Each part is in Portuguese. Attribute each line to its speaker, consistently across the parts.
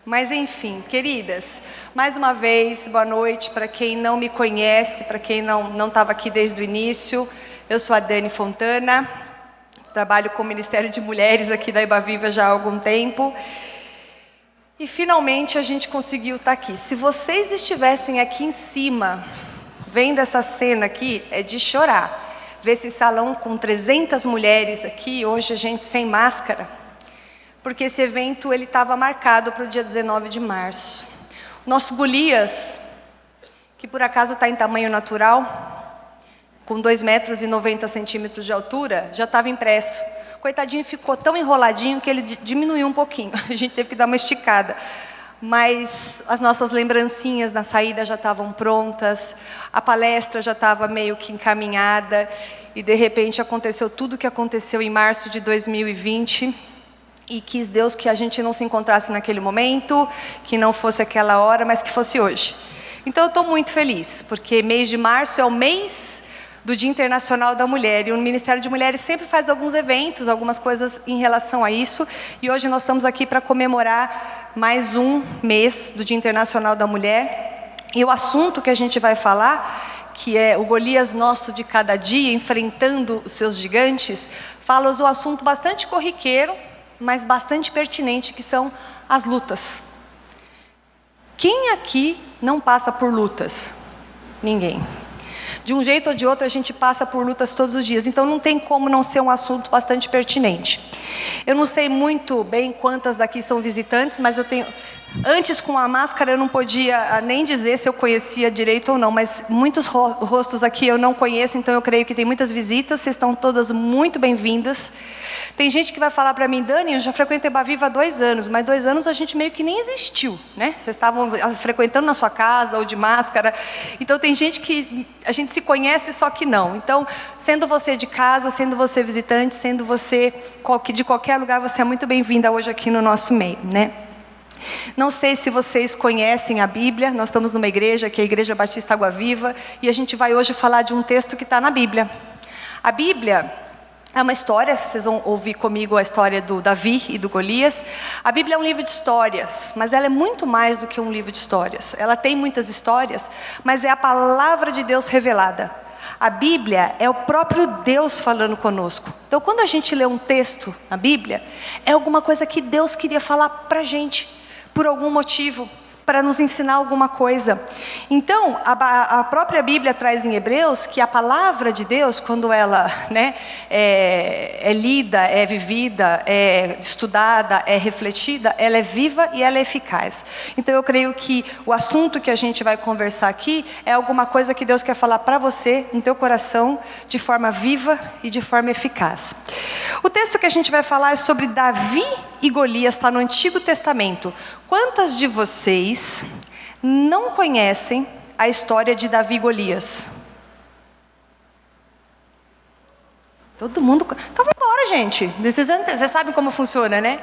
Speaker 1: Mas enfim, queridas, mais uma vez, boa noite para quem não me conhece, para quem não estava aqui desde o início. Eu sou a Dani Fontana, trabalho com o Ministério de Mulheres aqui da Ibaviva já há algum tempo. E finalmente a gente conseguiu estar aqui. Se vocês estivessem aqui em cima, vendo essa cena aqui, é de chorar. Ver esse salão com 300 mulheres aqui, hoje a gente sem máscara. Porque esse evento ele estava marcado para o dia 19 de março. Nosso Golias, que por acaso está em tamanho natural, com 2,90 metros de altura, já estava impresso. Coitadinho, ficou tão enroladinho que ele diminuiu um pouquinho. A gente teve que dar uma esticada. Mas as nossas lembrancinhas na saída já estavam prontas, a palestra já estava meio que encaminhada, e de repente aconteceu tudo o que aconteceu em março de 2020, e quis Deus que a gente não se encontrasse naquele momento, que não fosse aquela hora, mas que fosse hoje. Então eu estou muito feliz, porque mês de março é o mês do Dia Internacional da Mulher, e o Ministério de Mulheres sempre faz alguns eventos, algumas coisas em relação a isso, e hoje nós estamos aqui para comemorar mais um mês do Dia Internacional da Mulher, e o assunto que a gente vai falar, que é o Golias nosso de cada dia, enfrentando os seus gigantes, fala um assunto bastante corriqueiro, mas bastante pertinente, que são as lutas. Quem aqui não passa por lutas? Ninguém. De um jeito ou de outro a gente passa por lutas todos os dias, então não tem como não ser um assunto bastante pertinente. Eu não sei muito bem quantas daqui são visitantes, mas eu tenho... Antes, com a máscara, eu não podia nem dizer se eu conhecia direito ou não, mas muitos rostos aqui eu não conheço, então eu creio que tem muitas visitas, vocês estão todas muito bem-vindas. Tem gente que vai falar para mim, Dani, eu já frequento Ibaviva há 2 anos, mas 2 anos a gente meio que nem existiu, né? Vocês estavam frequentando na sua casa ou de máscara, então tem gente que a gente se conhece, só que não. Então, sendo você de casa, sendo você visitante, sendo você de qualquer lugar, você é muito bem-vinda hoje aqui no nosso meio, né? Não sei se vocês conhecem a Bíblia, nós estamos numa igreja, que é a Igreja Batista Água Viva, e a gente vai hoje falar de um texto que está na Bíblia. A Bíblia é uma história, vocês vão ouvir comigo a história do Davi e do Golias. A Bíblia é um livro de histórias, mas ela é muito mais do que um livro de histórias. Ela tem muitas histórias, mas é a palavra de Deus revelada. A Bíblia é o próprio Deus falando conosco. Então, quando a gente lê um texto na Bíblia, é alguma coisa que Deus queria falar para a gente, por algum motivo, para nos ensinar alguma coisa. Então, a própria Bíblia traz em Hebreus que a palavra de Deus, quando ela é lida, é vivida, é estudada, é refletida, ela é viva e ela é eficaz. Então eu creio que o assunto que a gente vai conversar aqui é alguma coisa que Deus quer falar para você, no teu coração, de forma viva e de forma eficaz. O texto que a gente vai falar é sobre Davi e Golias, está no Antigo Testamento. Quantas de vocês não conhecem a história de Davi e Golias? Todo mundo... Então vamos embora, gente. Vocês sabem como funciona, né?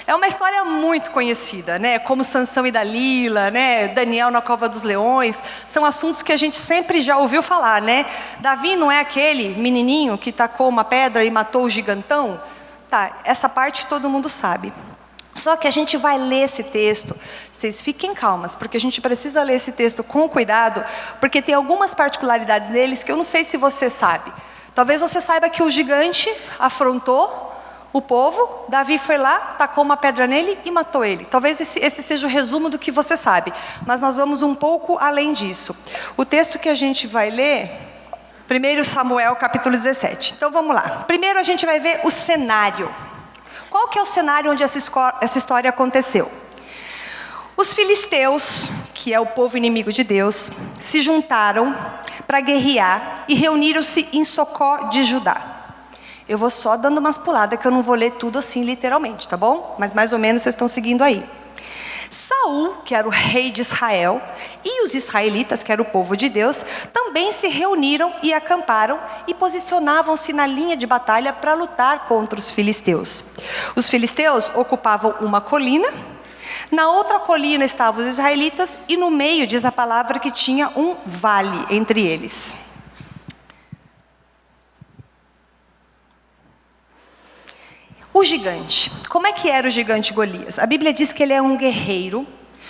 Speaker 1: É uma história muito conhecida, né? Como Sansão e Dalila, né? Daniel na cova dos leões. São assuntos que a gente sempre já ouviu falar, né? Davi não é aquele menininho que tacou uma pedra e matou o gigantão? Tá, essa parte todo mundo sabe. Só que a gente vai ler esse texto, vocês fiquem calmas, porque a gente precisa ler esse texto com cuidado, porque tem algumas particularidades neles que eu não sei se você sabe. Talvez você saiba que o gigante afrontou o povo, Davi foi lá, tacou uma pedra nele e matou ele. Talvez esse seja o resumo do que você sabe, mas nós vamos um pouco além disso. O texto que a gente vai ler, 1 Samuel capítulo 17. Então vamos lá. Primeiro a gente vai ver o cenário. Qual que é o cenário onde essa história aconteceu? Os filisteus, que é o povo inimigo de Deus, se juntaram para guerrear e reuniram-se em Socó de Judá. Eu vou só dando umas puladas, que eu não vou ler tudo assim literalmente, tá bom? Mas mais ou menos vocês estão seguindo aí. Saul, que era o rei de Israel, e os israelitas, que era o povo de Deus, também se reuniram e acamparam e posicionavam-se na linha de batalha para lutar contra os filisteus. Os filisteus ocupavam uma colina, na outra colina estavam os israelitas e no meio diz a palavra que tinha um vale entre eles. O gigante. Como é que era o gigante Golias? A Bíblia diz que ele é um guerreiro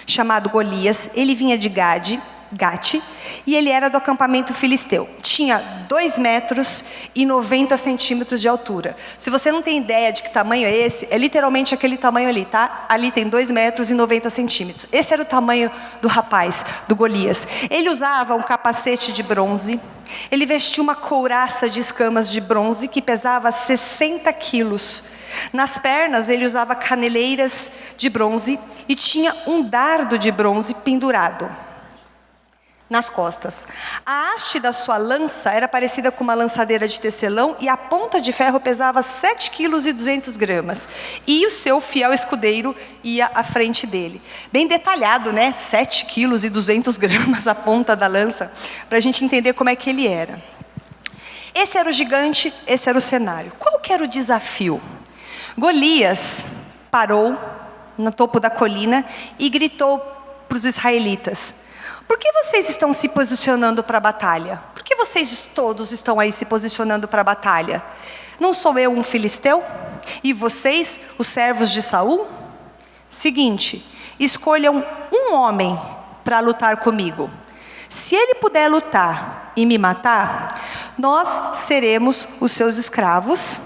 Speaker 1: chamado Golias. Ele vinha de Gate, e ele era do acampamento filisteu. Tinha 2 metros e 90 centímetros de altura. Se você não tem ideia de que tamanho é esse, é literalmente aquele tamanho ali, tá? Ali tem 2 metros e 90 centímetros. Esse era o tamanho do rapaz, do Golias. Ele usava um capacete de bronze. Ele vestia uma couraça de escamas de bronze que pesava 60 quilos. Nas pernas ele usava caneleiras de bronze e tinha um dardo de bronze pendurado nas costas. A haste da sua lança era parecida com uma lançadeira de tecelão e a ponta de ferro pesava 7 quilos e 200 gramas. E o seu fiel escudeiro ia à frente dele. Bem detalhado, né? 7 quilos e 200 gramas a ponta da lança, para a gente entender como é que ele era. Esse era o gigante, esse era o cenário. Qual que era o desafio? Golias parou no topo da colina e gritou para os israelitas: por que vocês estão se posicionando para a batalha? Por que vocês todos estão aí se posicionando para a batalha? Não sou eu um filisteu? E vocês, os servos de Saul? Seguinte, escolham um homem para lutar comigo. Se ele puder lutar e me matar, nós seremos os seus escravos.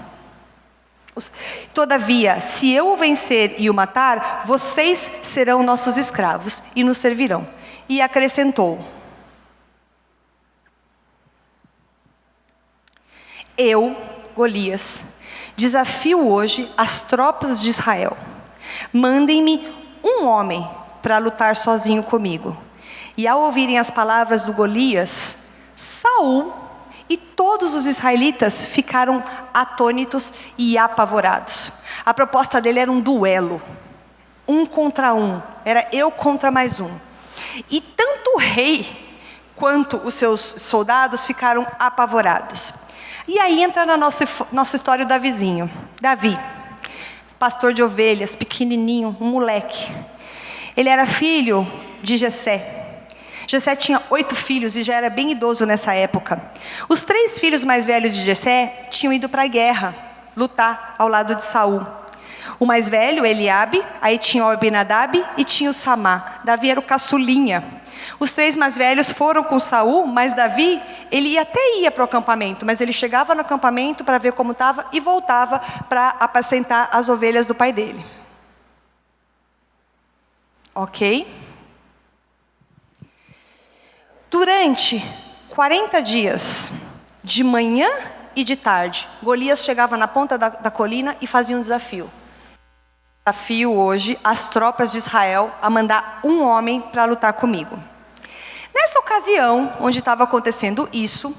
Speaker 1: Todavia, se eu o vencer e o matar, vocês serão nossos escravos e nos servirão. E acrescentou: eu, Golias, desafio hoje as tropas de Israel. Mandem-me um homem para lutar sozinho comigo. E ao ouvirem as palavras do Golias, Saul e todos os israelitas ficaram atônitos e apavorados. A proposta dele era um duelo, 1 contra 1, era eu contra mais um. E tanto o rei quanto os seus soldados ficaram apavorados. E aí entra na nossa história o Davizinho. Davi, pastor de ovelhas, pequenininho, um moleque. Ele era filho de Jessé. Jessé tinha 8 filhos e já era bem idoso nessa época. Os 3 filhos mais velhos de Jessé tinham ido para a guerra, lutar ao lado de Saul. O mais velho, Eliabe, aí tinha o Abinadab e tinha o Samá. Davi era o caçulinha. Os 3 mais velhos foram com Saul, mas Davi, ele até ia para o acampamento, mas ele chegava no acampamento para ver como estava e voltava para apacentar as ovelhas do pai dele. Ok? Durante 40 dias, de manhã e de tarde, Golias chegava na ponta da colina e fazia um desafio. Desafio hoje as tropas de Israel a mandar um homem para lutar comigo. Nessa ocasião, onde estava acontecendo isso,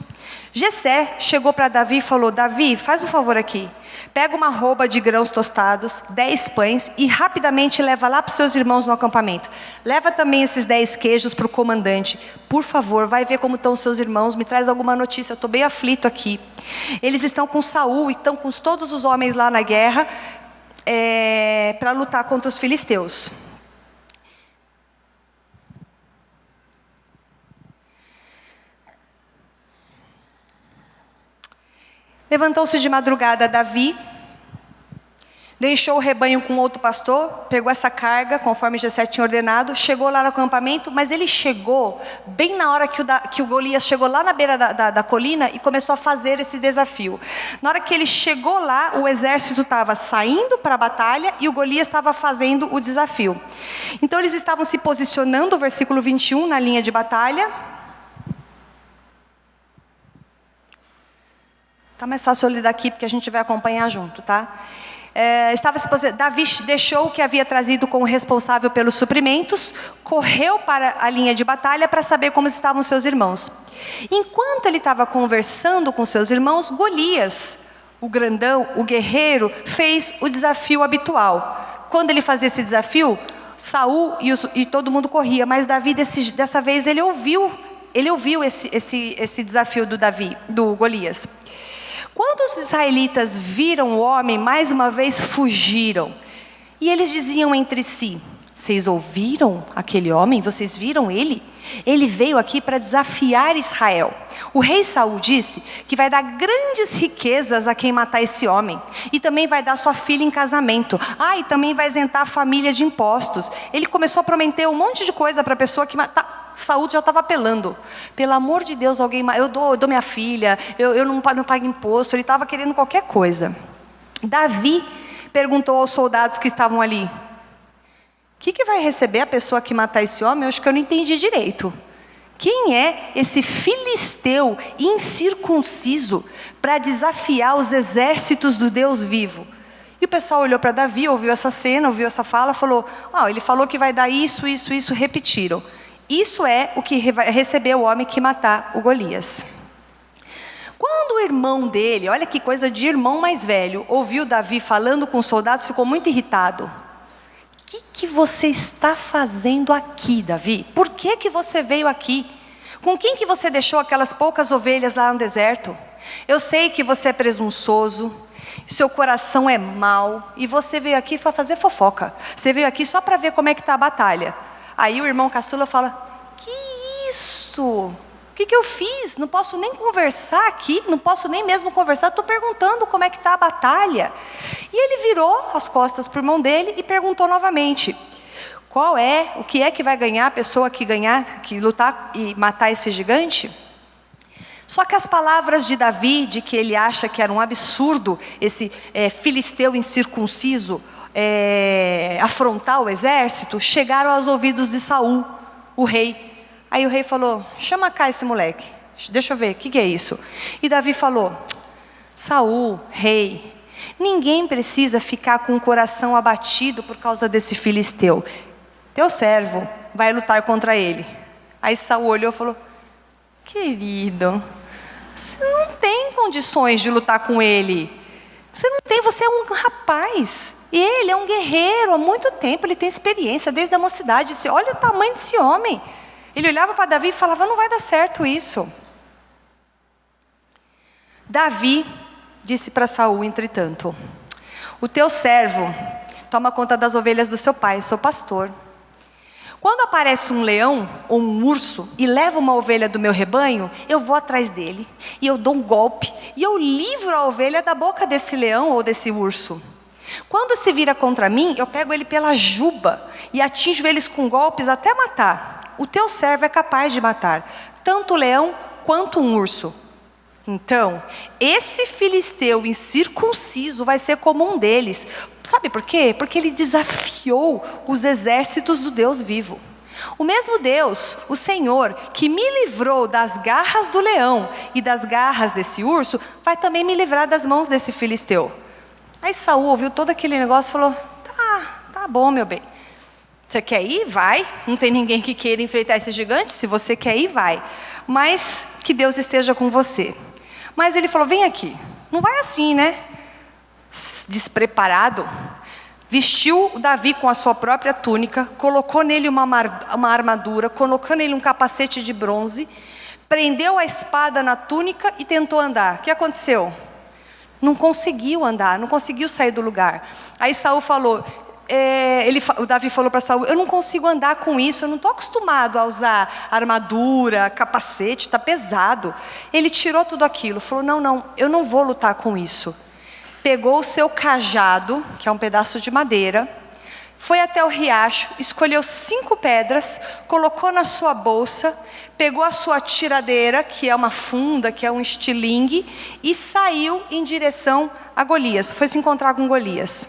Speaker 1: Jessé chegou para Davi e falou: Davi, faz um favor aqui. Pega uma arroba de grãos tostados, 10 pães e rapidamente leva lá para os seus irmãos no acampamento. Leva também esses 10 queijos para o comandante. Por favor, vai ver como estão os seus irmãos, me traz alguma notícia, eu estou bem aflito aqui. Eles estão com Saul e estão com todos os homens lá na guerra para lutar contra os filisteus. Levantou-se de madrugada Davi, deixou o rebanho com outro pastor, pegou essa carga, conforme Jessé tinha ordenado, chegou lá no acampamento, mas ele chegou bem na hora que o Golias chegou lá na beira da colina e começou a fazer esse desafio. Na hora que ele chegou lá, o exército estava saindo para a batalha e o Golias estava fazendo o desafio. Então eles estavam se posicionando, versículo 21, na linha de batalha. Tá mais fácil eu ler daqui, porque a gente vai acompanhar junto, tá? Davi deixou o que havia trazido como responsável pelos suprimentos, correu para a linha de batalha para saber como estavam seus irmãos. Enquanto ele estava conversando com seus irmãos, Golias, o grandão, o guerreiro, fez o desafio habitual. Quando ele fazia esse desafio, Saul e todo mundo corria, mas Davi dessa vez ele ouviu esse desafio do Golias. Quando os israelitas viram o homem, mais uma vez fugiram. E eles diziam entre si: vocês ouviram aquele homem? Vocês viram ele? ele veio aqui para desafiar Israel. O rei Saul disse que vai dar grandes riquezas a quem matar esse homem. E também vai dar sua filha em casamento. E também vai isentar a família de impostos. Ele começou a prometer um monte de coisa para a pessoa que matar. Saul já estava apelando. Pelo amor de Deus, eu dou minha filha, eu não pago imposto. Ele estava querendo qualquer coisa. Davi perguntou aos soldados que estavam ali: o que vai receber a pessoa que matar esse homem? Eu acho que eu não entendi direito. Quem é esse filisteu incircunciso para desafiar os exércitos do Deus vivo? E o pessoal olhou para Davi, ouviu essa cena, ouviu essa fala, falou: ele falou que vai dar isso, repetiram. Isso é o que vai receber o homem que matar o Golias. Quando o irmão dele, olha que coisa de irmão mais velho, ouviu Davi falando com os soldados, ficou muito irritado. O que você está fazendo aqui, Davi? Por que você veio aqui? Com quem que você deixou aquelas poucas ovelhas lá no deserto? Eu sei que você é presunçoso, seu coração é mau, e você veio aqui para fazer fofoca. Você veio aqui só para ver como é que está a batalha. Aí o irmão caçula fala: que isso? O que eu fiz? Não posso nem conversar aqui, não posso nem mesmo conversar, estou perguntando como é que está a batalha. E ele virou as costas para o irmão dele e perguntou novamente: o que é que vai ganhar a pessoa que lutar e matar esse gigante? Só que as palavras de Davi, de que ele acha que era um absurdo esse filisteu incircunciso afrontar o exército, chegaram aos ouvidos de Saul, o rei. Aí o rei falou: chama cá esse moleque, deixa eu ver, o que é isso? E Davi falou: Saul, rei, ninguém precisa ficar com o coração abatido por causa desse filisteu. Teu servo vai lutar contra ele. Aí Saul olhou e falou: querido, você não tem condições de lutar com ele. Você é um rapaz. E ele é um guerreiro há muito tempo, ele tem experiência desde a mocidade. Olha o tamanho desse homem. Ele olhava para Davi e falava: não vai dar certo isso. Davi disse para Saul, entretanto: o teu servo toma conta das ovelhas do seu pai, sou pastor. Quando aparece um leão ou um urso e leva uma ovelha do meu rebanho, eu vou atrás dele e eu dou um golpe e eu livro a ovelha da boca desse leão ou desse urso. Quando se vira contra mim, eu pego ele pela juba e atinjo eles com golpes até matar. O teu servo é capaz de matar tanto o leão quanto um urso. Então, esse filisteu incircunciso vai ser como um deles. Sabe por quê? Porque ele desafiou os exércitos do Deus vivo. O mesmo Deus, o Senhor, que me livrou das garras do leão e das garras desse urso, vai também me livrar das mãos desse filisteu. Aí Saul ouviu todo aquele negócio e falou: tá bom, meu bem. Você quer ir? Vai. Não tem ninguém que queira enfrentar esse gigante. Se você quer ir, vai. Mas que Deus esteja com você. Mas ele falou: vem aqui. Não vai assim, né? Despreparado. Vestiu Davi com a sua própria túnica, colocou nele uma armadura, colocou nele um capacete de bronze, prendeu a espada na túnica e tentou andar. O que aconteceu? Não conseguiu andar, não conseguiu sair do lugar. Aí Saul falou... o Davi falou para Saul: eu não consigo andar com isso, eu não estou acostumado a usar armadura, capacete, está pesado. Ele tirou tudo aquilo, falou: não, eu não vou lutar com isso. Pegou o seu cajado, que é um pedaço de madeira, foi até o riacho, escolheu 5 pedras, colocou na sua bolsa, pegou a sua tiradeira, que é uma funda, que é um estilingue, e saiu em direção a Golias, foi se encontrar com Golias.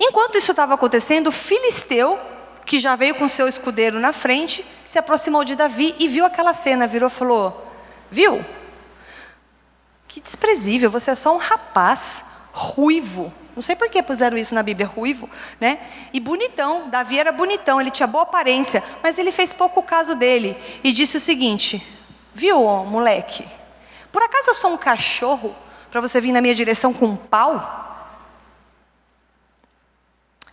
Speaker 1: Enquanto isso estava acontecendo, o filisteu, que já veio com seu escudeiro na frente, se aproximou de Davi e viu aquela cena, virou e falou: viu? Que desprezível, você é só um rapaz ruivo. Não sei por que puseram isso na Bíblia, ruivo, né? E bonitão, Davi era bonitão, ele tinha boa aparência, mas ele fez pouco caso dele. E disse o seguinte: viu, moleque? Por acaso eu sou um cachorro para você vir na minha direção com um pau?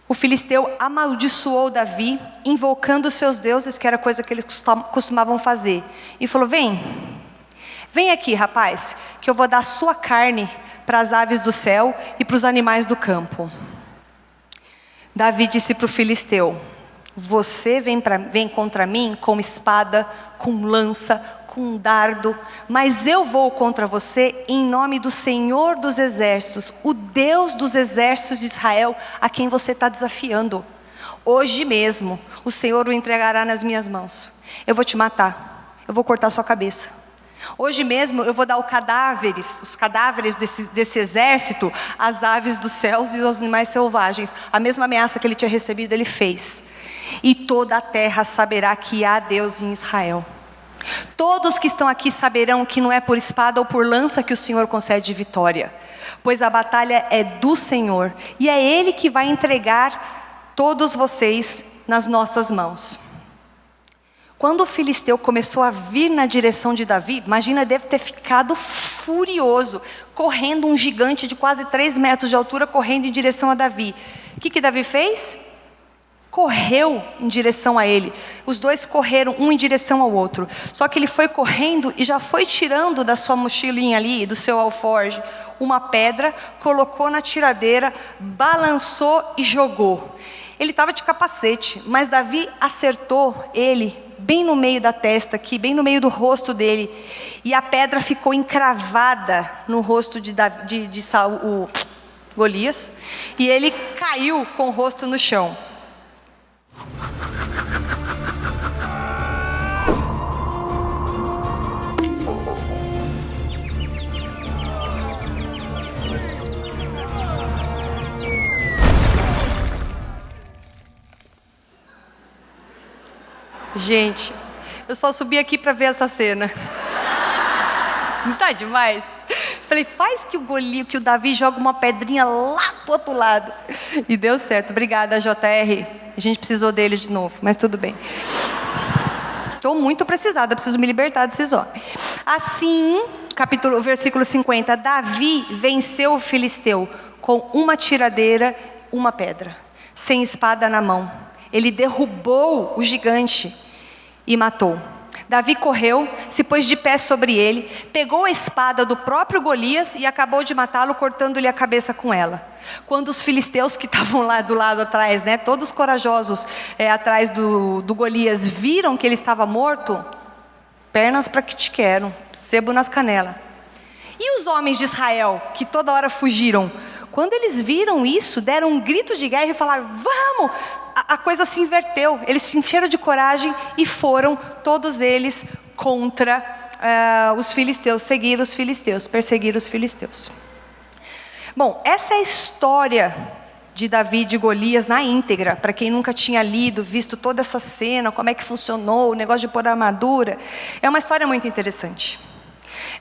Speaker 1: O filisteu amaldiçoou Davi, invocando os seus deuses, que era coisa que eles costumavam fazer. E falou: vem aqui, rapaz, que eu vou dar sua carne para as aves do céu e para os animais do campo. Davi disse para o filisteu: Você vem contra mim com espada, com lança, com dardo, mas eu vou contra você em nome do Senhor dos Exércitos, o Deus dos exércitos de Israel, a quem você está desafiando. Hoje mesmo, o Senhor o entregará nas minhas mãos. Eu vou te matar, eu vou cortar sua cabeça. Hoje mesmo eu vou dar os cadáveres desse exército, às aves dos céus e aos animais selvagens. A mesma ameaça que ele tinha recebido, ele fez. E toda a terra saberá que há Deus em Israel. Todos que estão aqui saberão que não é por espada ou por lança que o Senhor concede vitória, pois a batalha é do Senhor, e é Ele que vai entregar todos vocês nas nossas mãos. Quando o filisteu começou a vir na direção de Davi, imagina, deve ter ficado furioso, correndo, um gigante de quase 3 metros de altura, correndo em direção a Davi. O que Davi fez? Correu em direção a ele. Os dois correram, um em direção ao outro. Só que ele foi correndo e já foi tirando da sua mochilinha ali, do seu alforje, uma pedra, colocou na tiradeira, balançou e jogou. Ele estava de capacete, mas Davi acertou ele bem no meio da testa aqui, bem no meio do rosto dele. E a pedra ficou encravada no rosto de Saul, Golias. E ele caiu com o rosto no chão. Gente, eu só subi aqui para ver essa cena. Não tá demais? Falei, faz que o Davi joga uma pedrinha lá pro outro lado. E deu certo. Obrigada, JR. A gente precisou deles de novo, mas tudo bem. Estou muito precisada, preciso me libertar desses homens. Assim, versículo 50, Davi venceu o filisteu com uma tiradeira, uma pedra, sem espada na mão. Ele derrubou o gigante e matou. Davi correu, se pôs de pé sobre ele, pegou a espada do próprio Golias e acabou de matá-lo, cortando-lhe a cabeça com ela. Quando os filisteus que estavam lá do lado atrás, todos corajosos atrás do Golias, viram que ele estava morto, pernas para que te quero, sebo nas canelas. E os homens de Israel, que toda hora fugiram, quando eles viram isso, deram um grito de guerra e falaram, vamos! A coisa se inverteu, eles se encheram de coragem e foram, todos eles, contra os filisteus, seguir os filisteus, perseguir os filisteus. Bom, essa é a história de Davi e de Golias na íntegra, para quem nunca tinha lido, visto toda essa cena, como é que funcionou, o negócio de pôr armadura. É uma história muito interessante.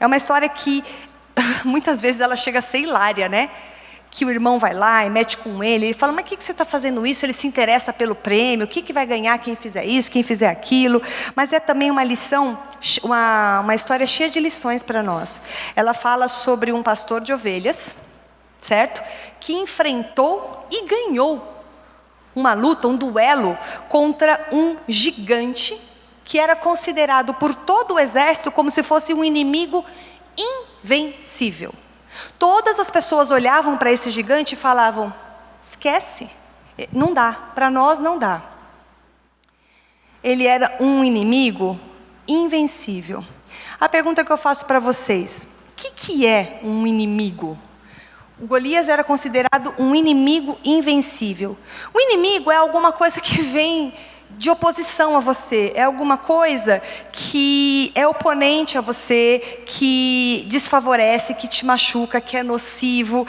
Speaker 1: É uma história que, muitas vezes, ela chega a ser hilária, que o irmão vai lá e mete com ele fala, mas o que você está fazendo isso? Ele se interessa pelo prêmio, o que vai ganhar quem fizer isso, quem fizer aquilo. Mas é também uma lição, uma história cheia de lições para nós. Ela fala sobre um pastor de ovelhas, certo? Que enfrentou e ganhou uma luta, um duelo contra um gigante que era considerado por todo o exército como se fosse um inimigo invencível. Todas as pessoas olhavam para esse gigante e falavam, esquece, não dá, para nós não dá. Ele era um inimigo invencível. A pergunta que eu faço para vocês, o que é um inimigo? O Golias era considerado um inimigo invencível. O inimigo é alguma coisa que vem de oposição a você, é alguma coisa que é oponente a você, que desfavorece, que te machuca, que é nocivo,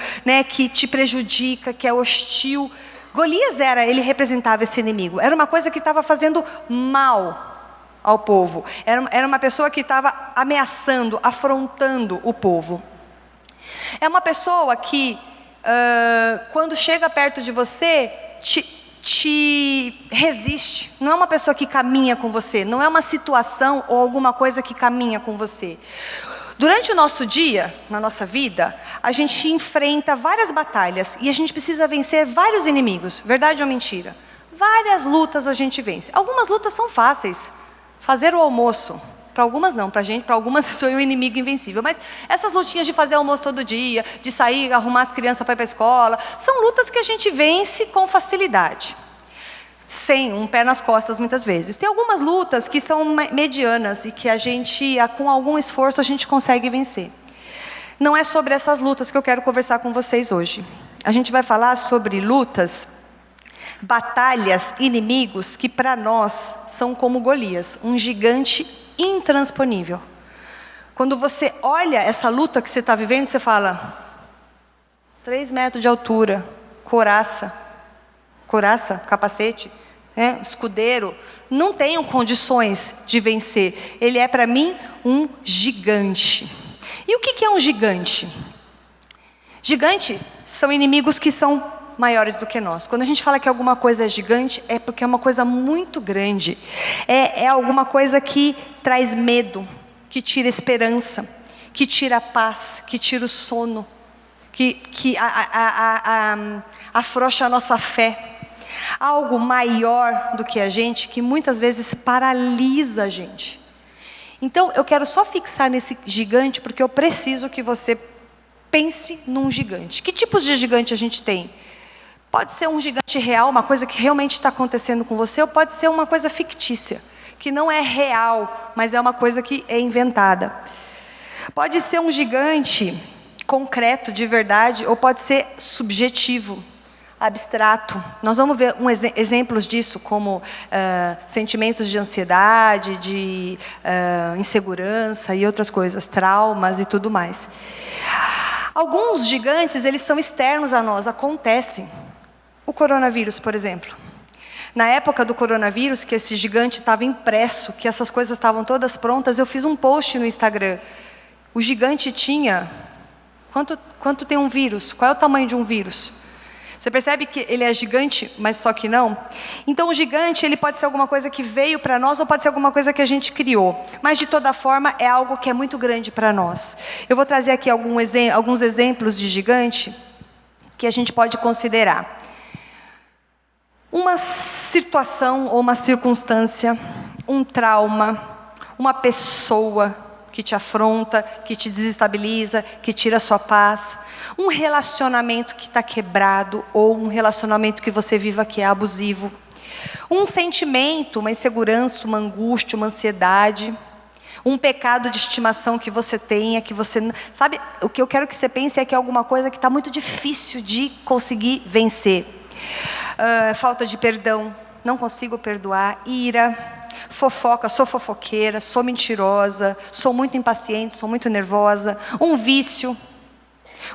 Speaker 1: que te prejudica, que é hostil. Golias ele representava esse inimigo, era uma coisa que estava fazendo mal ao povo, era uma pessoa que estava ameaçando, afrontando o povo. É uma pessoa que, quando chega perto de você, te resiste, não é uma pessoa que caminha com você, não é uma situação ou alguma coisa que caminha com você. Durante o nosso dia, na nossa vida, a gente enfrenta várias batalhas e a gente precisa vencer vários inimigos, verdade ou mentira? Várias lutas a gente vence, algumas lutas são fáceis, fazer o almoço, para algumas não, para algumas sou um inimigo invencível, mas essas lutinhas de fazer almoço todo dia, de sair, arrumar as crianças para ir para a escola, são lutas que a gente vence com facilidade. sem um pé nas costas muitas vezes. Tem algumas lutas que são medianas e que a gente, com algum esforço, a gente consegue vencer. Não é sobre essas lutas que eu quero conversar com vocês hoje. A gente vai falar sobre lutas, batalhas, inimigos que para nós são como Golias, um gigante intransponível. Quando você olha essa luta que você está vivendo, você fala, 3 metros de altura, couraça, capacete, escudeiro, não tenho condições de vencer. Ele é para mim um gigante. E o que é um gigante? Gigante são inimigos que são maiores do que nós. Quando a gente fala que alguma coisa é gigante, é porque é uma coisa muito grande. É alguma coisa que traz medo, que tira esperança, que tira a paz, que tira o sono, que afrouxa a nossa fé. Algo maior do que a gente, que muitas vezes paralisa a gente. Então, eu quero só fixar nesse gigante, porque eu preciso que você pense num gigante. Que tipos de gigante a gente tem? Pode ser um gigante real, uma coisa que realmente está acontecendo com você, ou pode ser uma coisa fictícia, que não é real, mas é uma coisa que é inventada. Pode ser um gigante concreto, de verdade, ou pode ser subjetivo, abstrato. Nós vamos ver exemplos disso, como sentimentos de ansiedade, de insegurança e outras coisas, traumas e tudo mais. Alguns gigantes, eles são externos a nós, acontecem. O coronavírus, por exemplo. Na época do coronavírus, que esse gigante estava impresso, que essas coisas estavam todas prontas, eu fiz um post no Instagram. O gigante tinha... Quanto tem um vírus? Qual é o tamanho de um vírus? Você percebe que ele é gigante, mas só que não? Então o gigante, ele pode ser alguma coisa que veio para nós, ou pode ser alguma coisa que a gente criou. Mas de toda forma, é algo que é muito grande para nós. Eu vou trazer aqui alguns exemplos de gigante que a gente pode considerar. Uma situação ou uma circunstância, um trauma, uma pessoa que te afronta, que te desestabiliza, que tira a sua paz. Um relacionamento que está quebrado, ou um relacionamento que você viva que é abusivo. Um sentimento, uma insegurança, uma angústia, uma ansiedade. Um pecado de estimação que você tenha, que você... Sabe, o que eu quero que você pense é que é alguma coisa que está muito difícil de conseguir vencer. Falta de perdão, não consigo perdoar, ira... Fofoca, sou fofoqueira, sou mentirosa, sou muito impaciente, sou muito nervosa. Um vício,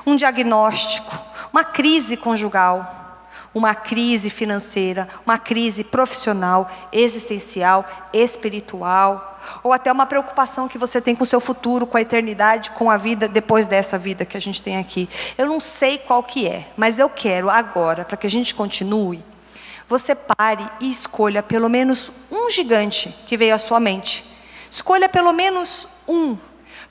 Speaker 1: um diagnóstico, uma crise conjugal, uma crise financeira, uma crise profissional, existencial, espiritual, ou até uma preocupação que você tem com o seu futuro, com a eternidade, com a vida depois dessa vida que a gente tem aqui. Eu não sei qual que é, mas eu quero agora, para que a gente continue, você pare e escolha pelo menos um gigante que veio à sua mente. Escolha pelo menos um,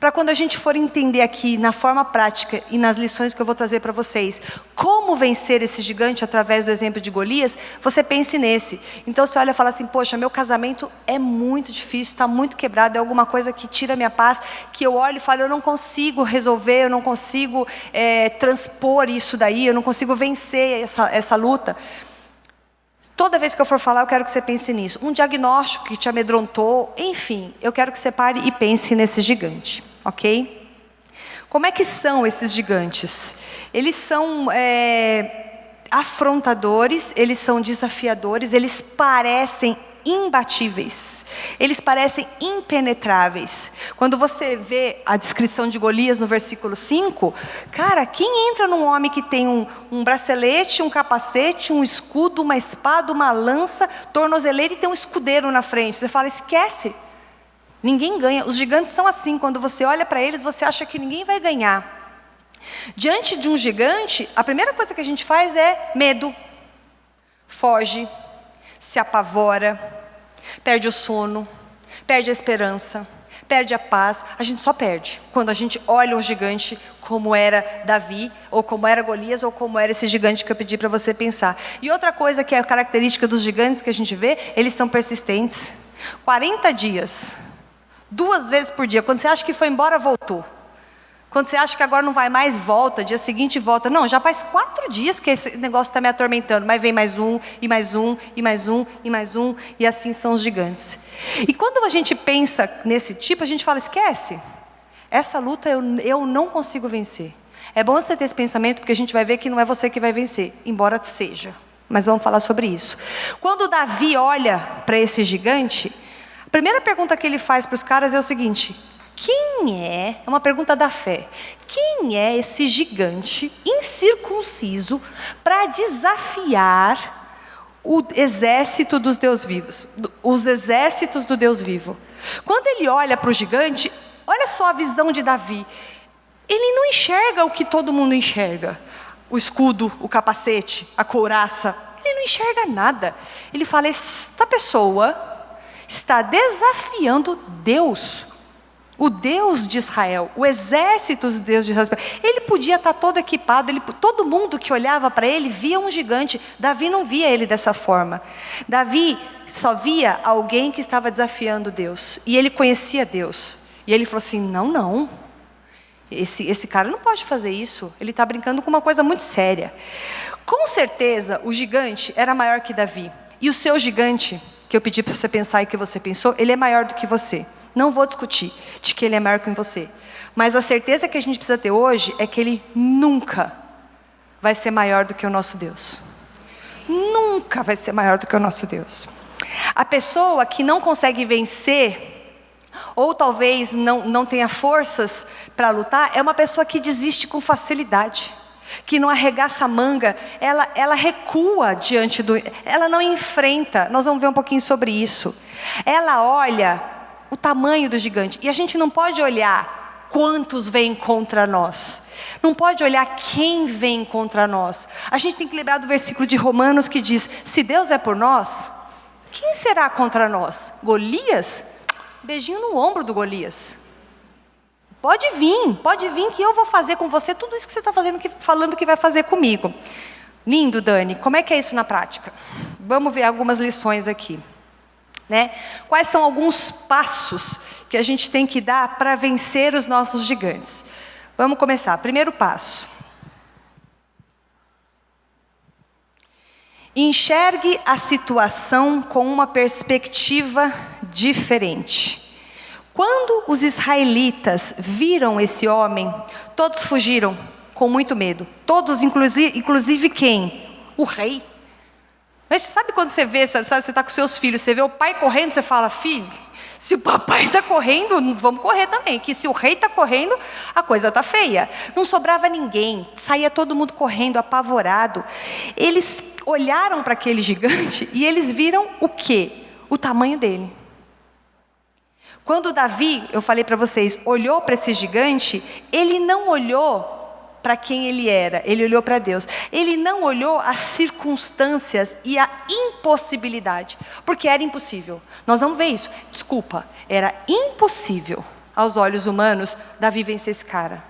Speaker 1: para quando a gente for entender aqui, na forma prática e nas lições que eu vou trazer para vocês, como vencer esse gigante através do exemplo de Golias, você pense nesse. Então você olha e fala assim, poxa, meu casamento é muito difícil, está muito quebrado, é alguma coisa que tira a minha paz, que eu olho e falo, eu não consigo resolver, eu não consigo transpor isso daí, eu não consigo vencer essa luta. Toda vez que eu for falar, eu quero que você pense nisso. Um diagnóstico que te amedrontou, enfim, eu quero que você pare e pense nesse gigante, ok? Como é que são esses gigantes? Eles são afrontadores, eles são desafiadores, eles parecem imbatíveis, eles parecem impenetráveis. Quando você vê a descrição de Golias no versículo 5, cara, quem entra num homem que tem um bracelete, um capacete, um escudo, uma espada, uma lança, tornozeleira e tem um escudeiro na frente? Você fala, esquece, ninguém ganha. Os gigantes são assim, quando você olha para eles, você acha que ninguém vai ganhar. Diante de um gigante, a primeira coisa que a gente faz é medo, foge, se apavora, perde o sono, perde a esperança, perde a paz. A gente só perde quando a gente olha um gigante como era Davi, ou como era Golias, ou como era esse gigante que eu pedi para você pensar. E outra coisa que é a característica dos gigantes que a gente vê, eles são persistentes. 40 dias, 2 vezes por dia. Quando você acha que foi embora, voltou. Quando você acha que agora não vai mais, volta, dia seguinte volta. Não, já faz 4 dias que esse negócio está me atormentando. Mas vem mais um, e mais um, e mais um, e mais um. E assim são os gigantes. E quando a gente pensa nesse tipo, a gente fala, esquece. Essa luta eu não consigo vencer. É bom você ter esse pensamento, porque a gente vai ver que não é você que vai vencer. Embora seja. Mas vamos falar sobre isso. Quando Davi olha para esse gigante, a primeira pergunta que ele faz para os caras é o seguinte: quem é uma pergunta da fé, quem é esse gigante incircunciso para desafiar o exército dos Deus vivos, os exércitos do Deus vivo? Quando ele olha para o gigante, olha só a visão de Davi. Ele não enxerga o que todo mundo enxerga. O escudo, o capacete, a couraça. Ele não enxerga nada. Ele fala, esta pessoa está desafiando Deus. O Deus de Israel, o exército dos Deus de Israel. Ele podia estar todo equipado, todo mundo que olhava para ele via um gigante. Davi não via ele dessa forma. Davi só via alguém que estava desafiando Deus. E ele conhecia Deus. E ele falou assim, não. Esse cara não pode fazer isso. Ele está brincando com uma coisa muito séria. Com certeza, o gigante era maior que Davi. E o seu gigante, que eu pedi para você pensar e que você pensou, ele é maior do que você. Não vou discutir de que ele é maior que você. Mas a certeza que a gente precisa ter hoje é que ele nunca vai ser maior do que o nosso Deus. Nunca vai ser maior do que o nosso Deus. A pessoa que não consegue vencer, ou talvez não tenha forças para lutar, é uma pessoa que desiste com facilidade, que não arregaça a manga, ela recua diante do... Ela não enfrenta. Nós vamos ver um pouquinho sobre isso. Ela olha o tamanho do gigante. E a gente não pode olhar quantos vêm contra nós. Não pode olhar quem vem contra nós. A gente tem que lembrar do versículo de Romanos que diz, se Deus é por nós, quem será contra nós? Golias? Beijinho no ombro do Golias. Pode vir que eu vou fazer com você tudo isso que você está falando que vai fazer comigo. Lindo, Dani. Como é que é isso na prática? Vamos ver algumas lições aqui. Quais são alguns passos que a gente tem que dar para vencer os nossos gigantes? Vamos começar. Primeiro passo. Enxergue a situação com uma perspectiva diferente. Quando os israelitas viram esse homem, todos fugiram com muito medo. Todos, inclusive quem? O rei. Mas sabe quando você vê, você está com seus filhos, você vê o pai correndo, você fala, filho, se o papai está correndo, vamos correr também, que se o rei está correndo, a coisa está feia. Não sobrava ninguém, saía todo mundo correndo, apavorado. Eles olharam para aquele gigante e eles viram o quê? O tamanho dele. Quando Davi, eu falei para vocês, olhou para esse gigante, ele não olhou para quem ele era, ele olhou para Deus. Ele não olhou as circunstâncias e a impossibilidade, porque era impossível. Nós vamos ver isso. Desculpa, era impossível aos olhos humanos Davi vencer esse cara.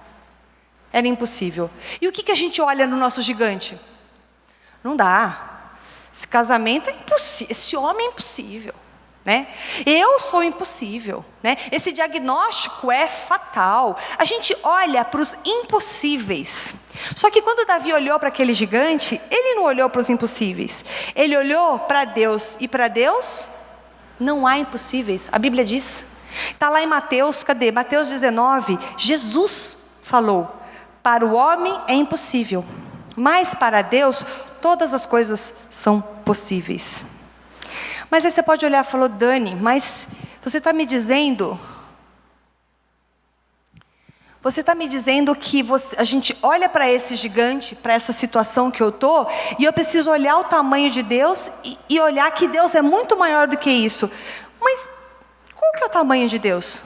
Speaker 1: Era impossível. E o que a gente olha no nosso gigante? Não dá. Esse casamento é impossível, esse homem é impossível. Eu sou impossível, Esse diagnóstico é fatal. A gente olha para os impossíveis. Só que quando Davi olhou para aquele gigante, ele não olhou para os impossíveis. Ele olhou para Deus. E para Deus não há impossíveis. A Bíblia diz. Está lá em Mateus, cadê? Mateus 19. Jesus falou, para o homem é impossível, mas para Deus todas as coisas são possíveis. Mas aí você pode olhar e falar, Dani, mas você está me dizendo que a gente olha para esse gigante, para essa situação que eu estou, e eu preciso olhar o tamanho de Deus e olhar que Deus é muito maior do que isso. Mas qual que é o tamanho de Deus?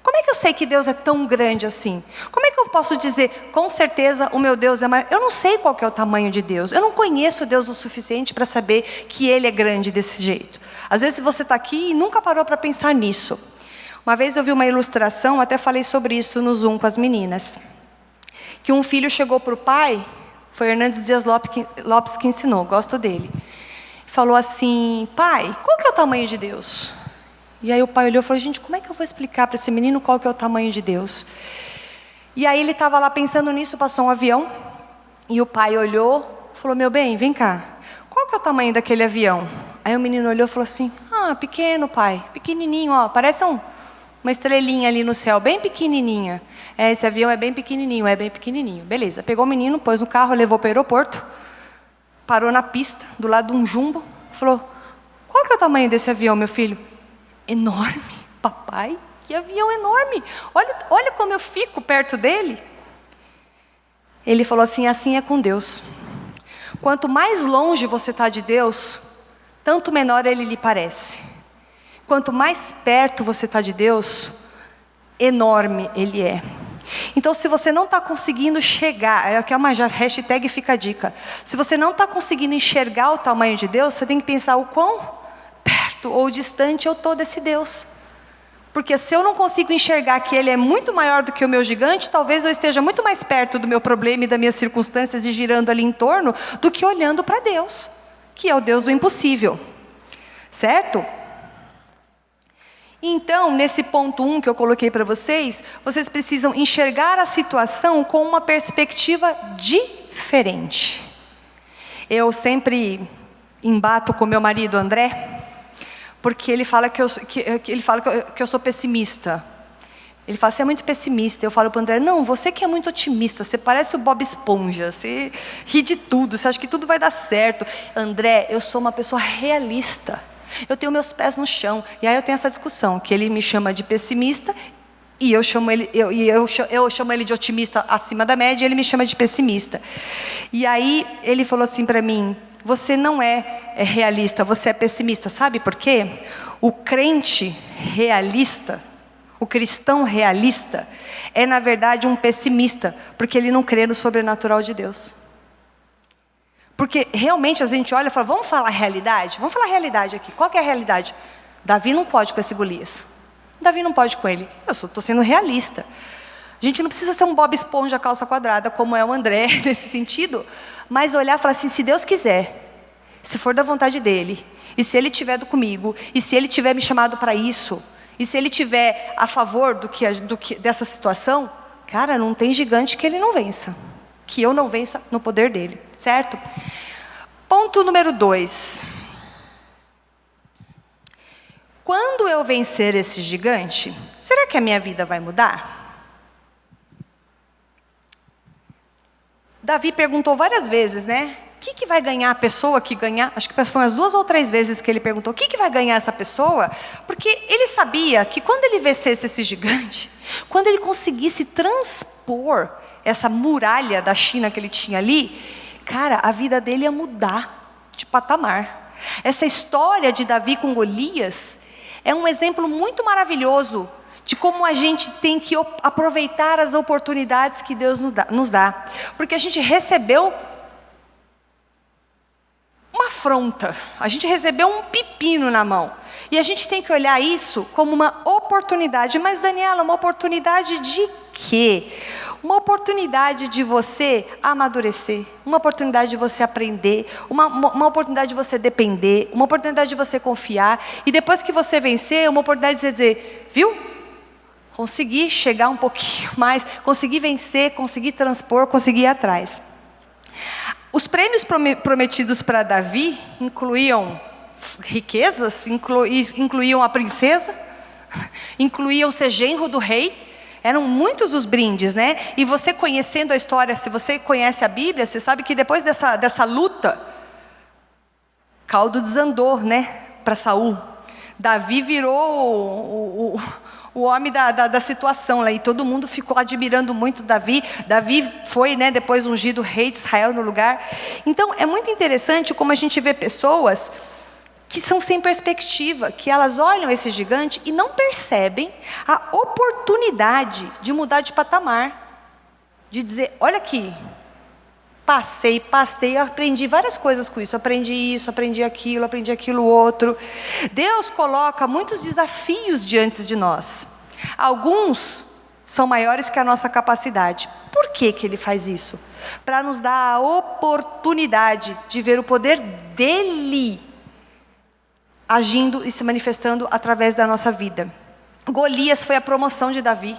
Speaker 1: Como é que eu sei que Deus é tão grande assim? Como é que eu posso dizer, com certeza o meu Deus é maior? Eu não sei qual que é o tamanho de Deus. Eu não conheço Deus o suficiente para saber que Ele é grande desse jeito. Às vezes você está aqui e nunca parou para pensar nisso. Uma vez eu vi uma ilustração, até falei sobre isso no Zoom com as meninas. Que um filho chegou para o pai, foi Hernandes Dias Lopes que ensinou, gosto dele. Falou assim, pai, qual que é o tamanho de Deus? E aí o pai olhou e falou, gente, como é que eu vou explicar para esse menino qual que é o tamanho de Deus? E aí ele estava lá pensando nisso, passou um avião, e o pai olhou, falou, meu bem, vem cá, qual que é o tamanho daquele avião? Aí o menino olhou e falou assim, pequeno, pai, pequenininho, ó, parece uma estrelinha ali no céu, bem pequenininha. Esse avião é bem pequenininho, beleza. Pegou o menino, pôs no carro, levou para o aeroporto, parou na pista, do lado de um jumbo, falou, qual que é o tamanho desse avião, meu filho? Enorme, papai, que avião enorme, olha como eu fico perto dele. Ele falou assim é com Deus. Quanto mais longe você está de Deus, tanto menor Ele lhe parece. Quanto mais perto você está de Deus, enorme Ele é. Então, se você não está conseguindo chegar, aqui é uma hashtag fica a dica. Se você não está conseguindo enxergar o tamanho de Deus, você tem que pensar o quão perto ou distante eu estou desse Deus. Porque se eu não consigo enxergar que Ele é muito maior do que o meu gigante, talvez eu esteja muito mais perto do meu problema e das minhas circunstâncias e girando ali em torno, do que olhando para Deus, que é o Deus do impossível. Certo? Então, nesse ponto 1 que eu coloquei para vocês, vocês precisam enxergar a situação com uma perspectiva diferente. Eu sempre embato com meu marido André, porque ele fala que eu sou pessimista. Ele fala, você é muito pessimista. Eu falo para o André, não, você que é muito otimista, você parece o Bob Esponja, você ri de tudo, você acha que tudo vai dar certo. André, eu sou uma pessoa realista, eu tenho meus pés no chão. E aí eu tenho essa discussão, que ele me chama de pessimista, e eu chamo ele de otimista acima da média, e ele me chama de pessimista. E aí ele falou assim para mim, você não é realista, você é pessimista. Sabe por quê? O crente realista, o cristão realista, é na verdade um pessimista, porque ele não crê no sobrenatural de Deus. Porque realmente a gente olha e fala, vamos falar a realidade? Vamos falar a realidade aqui. Qual que é a realidade? Davi não pode com esse Golias. Davi não pode com ele. Eu estou sendo realista. A gente não precisa ser um Bob Esponja calça quadrada, como é o André, nesse sentido, mas olhar e falar assim, se Deus quiser, se for da vontade dEle, e se Ele estiver comigo, e se Ele tiver me chamado para isso, e se Ele tiver a favor dessa situação, cara, não tem gigante que Ele não vença, que eu não vença no poder dEle, certo? Ponto número 2. Quando eu vencer esse gigante, será que a minha vida vai mudar? Davi perguntou várias vezes, né? O que vai ganhar a pessoa que ganhar? Acho que foi umas 2 ou 3 vezes que ele perguntou, o que vai ganhar essa pessoa? Porque ele sabia que quando ele vencesse esse gigante, quando ele conseguisse transpor essa muralha da China que ele tinha ali, cara, a vida dele ia mudar de patamar. Essa história de Davi com Golias é um exemplo muito maravilhoso de como a gente tem que aproveitar as oportunidades que Deus nos dá. Porque a gente recebeu uma afronta, a gente recebeu um pepino na mão. E a gente tem que olhar isso como uma oportunidade. Mas, Daniela, uma oportunidade de quê? Uma oportunidade de você amadurecer, uma oportunidade de você aprender, uma oportunidade de você depender, uma oportunidade de você confiar. E depois que você vencer, uma oportunidade de você dizer, viu? Consegui chegar um pouquinho mais, consegui vencer, consegui transpor, consegui ir atrás. Os prêmios prometidos para Davi incluíam riquezas, incluíam a princesa, incluíam ser genro do rei. Eram muitos os brindes, né? E você conhecendo a história, se você conhece a Bíblia, você sabe que depois dessa luta, caldo desandou, né? Para Saul. Davi virou o homem da situação lá, e todo mundo ficou admirando muito Davi. Davi foi, né, depois ungido rei de Israel no lugar. Então é muito interessante como a gente vê pessoas que são sem perspectiva, que elas olham esse gigante e não percebem a oportunidade de mudar de patamar, de dizer, olha aqui, pastei, aprendi várias coisas com isso, aprendi aquilo outro. Deus coloca muitos desafios diante de nós. Alguns são maiores que a nossa capacidade. Por que Ele faz isso? Para nos dar a oportunidade de ver o poder dEle agindo e se manifestando através da nossa vida. Golias foi a promoção de Davi.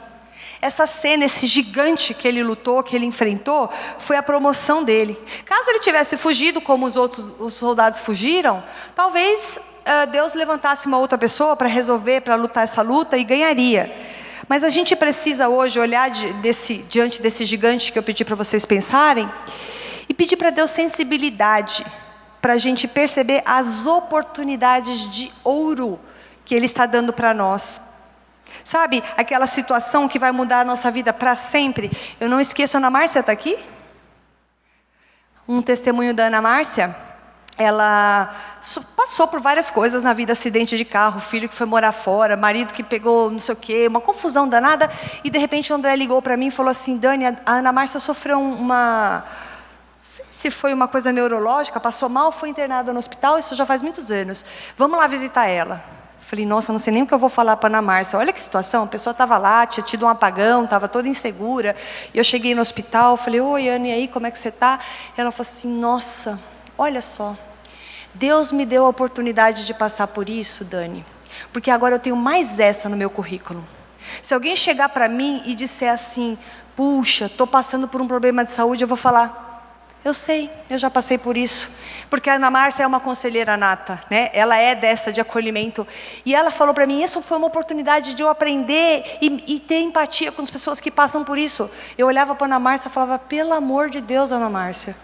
Speaker 1: essa cena, esse gigante que ele lutou, que ele enfrentou, foi a promoção dele. Caso ele tivesse fugido como os soldados fugiram, talvez Deus levantasse uma outra pessoa para resolver, para lutar essa luta e ganharia. Mas a gente precisa hoje olhar diante desse gigante que eu pedi para vocês pensarem, e pedir para Deus sensibilidade, para a gente perceber as oportunidades de ouro que Ele está dando para nós. Sabe, aquela situação que vai mudar a nossa vida para sempre. Eu não esqueço, a Ana Márcia está aqui? Um testemunho da Ana Márcia. Ela passou por várias coisas na vida, acidente de carro, filho que foi morar fora, marido que pegou não sei o quê, uma confusão danada. E de repente o André ligou para mim e falou assim: Dani, a Ana Márcia sofreu não sei se foi uma coisa neurológica, passou mal, foi internada no hospital, isso já faz muitos anos. Vamos lá visitar ela. Falei, nossa, não sei nem o que eu vou falar para a Ana Márcia. Olha que situação, a pessoa estava lá, tinha tido um apagão, estava toda insegura. E eu cheguei no hospital, falei, oi, Ana, e aí, como é que você está? Ela falou assim, nossa, olha só, Deus me deu a oportunidade de passar por isso, Dani, porque agora eu tenho mais essa no meu currículo. Se alguém chegar para mim e disser assim, puxa, estou passando por um problema de saúde, eu vou falar, eu sei, eu já passei por isso. Porque a Ana Márcia é uma conselheira nata, né? Ela é dessa de acolhimento. E ela falou para mim, isso foi uma oportunidade de eu aprender e ter empatia com as pessoas que passam por isso. Eu olhava para a Ana Márcia e falava, pelo amor de Deus, Ana Márcia,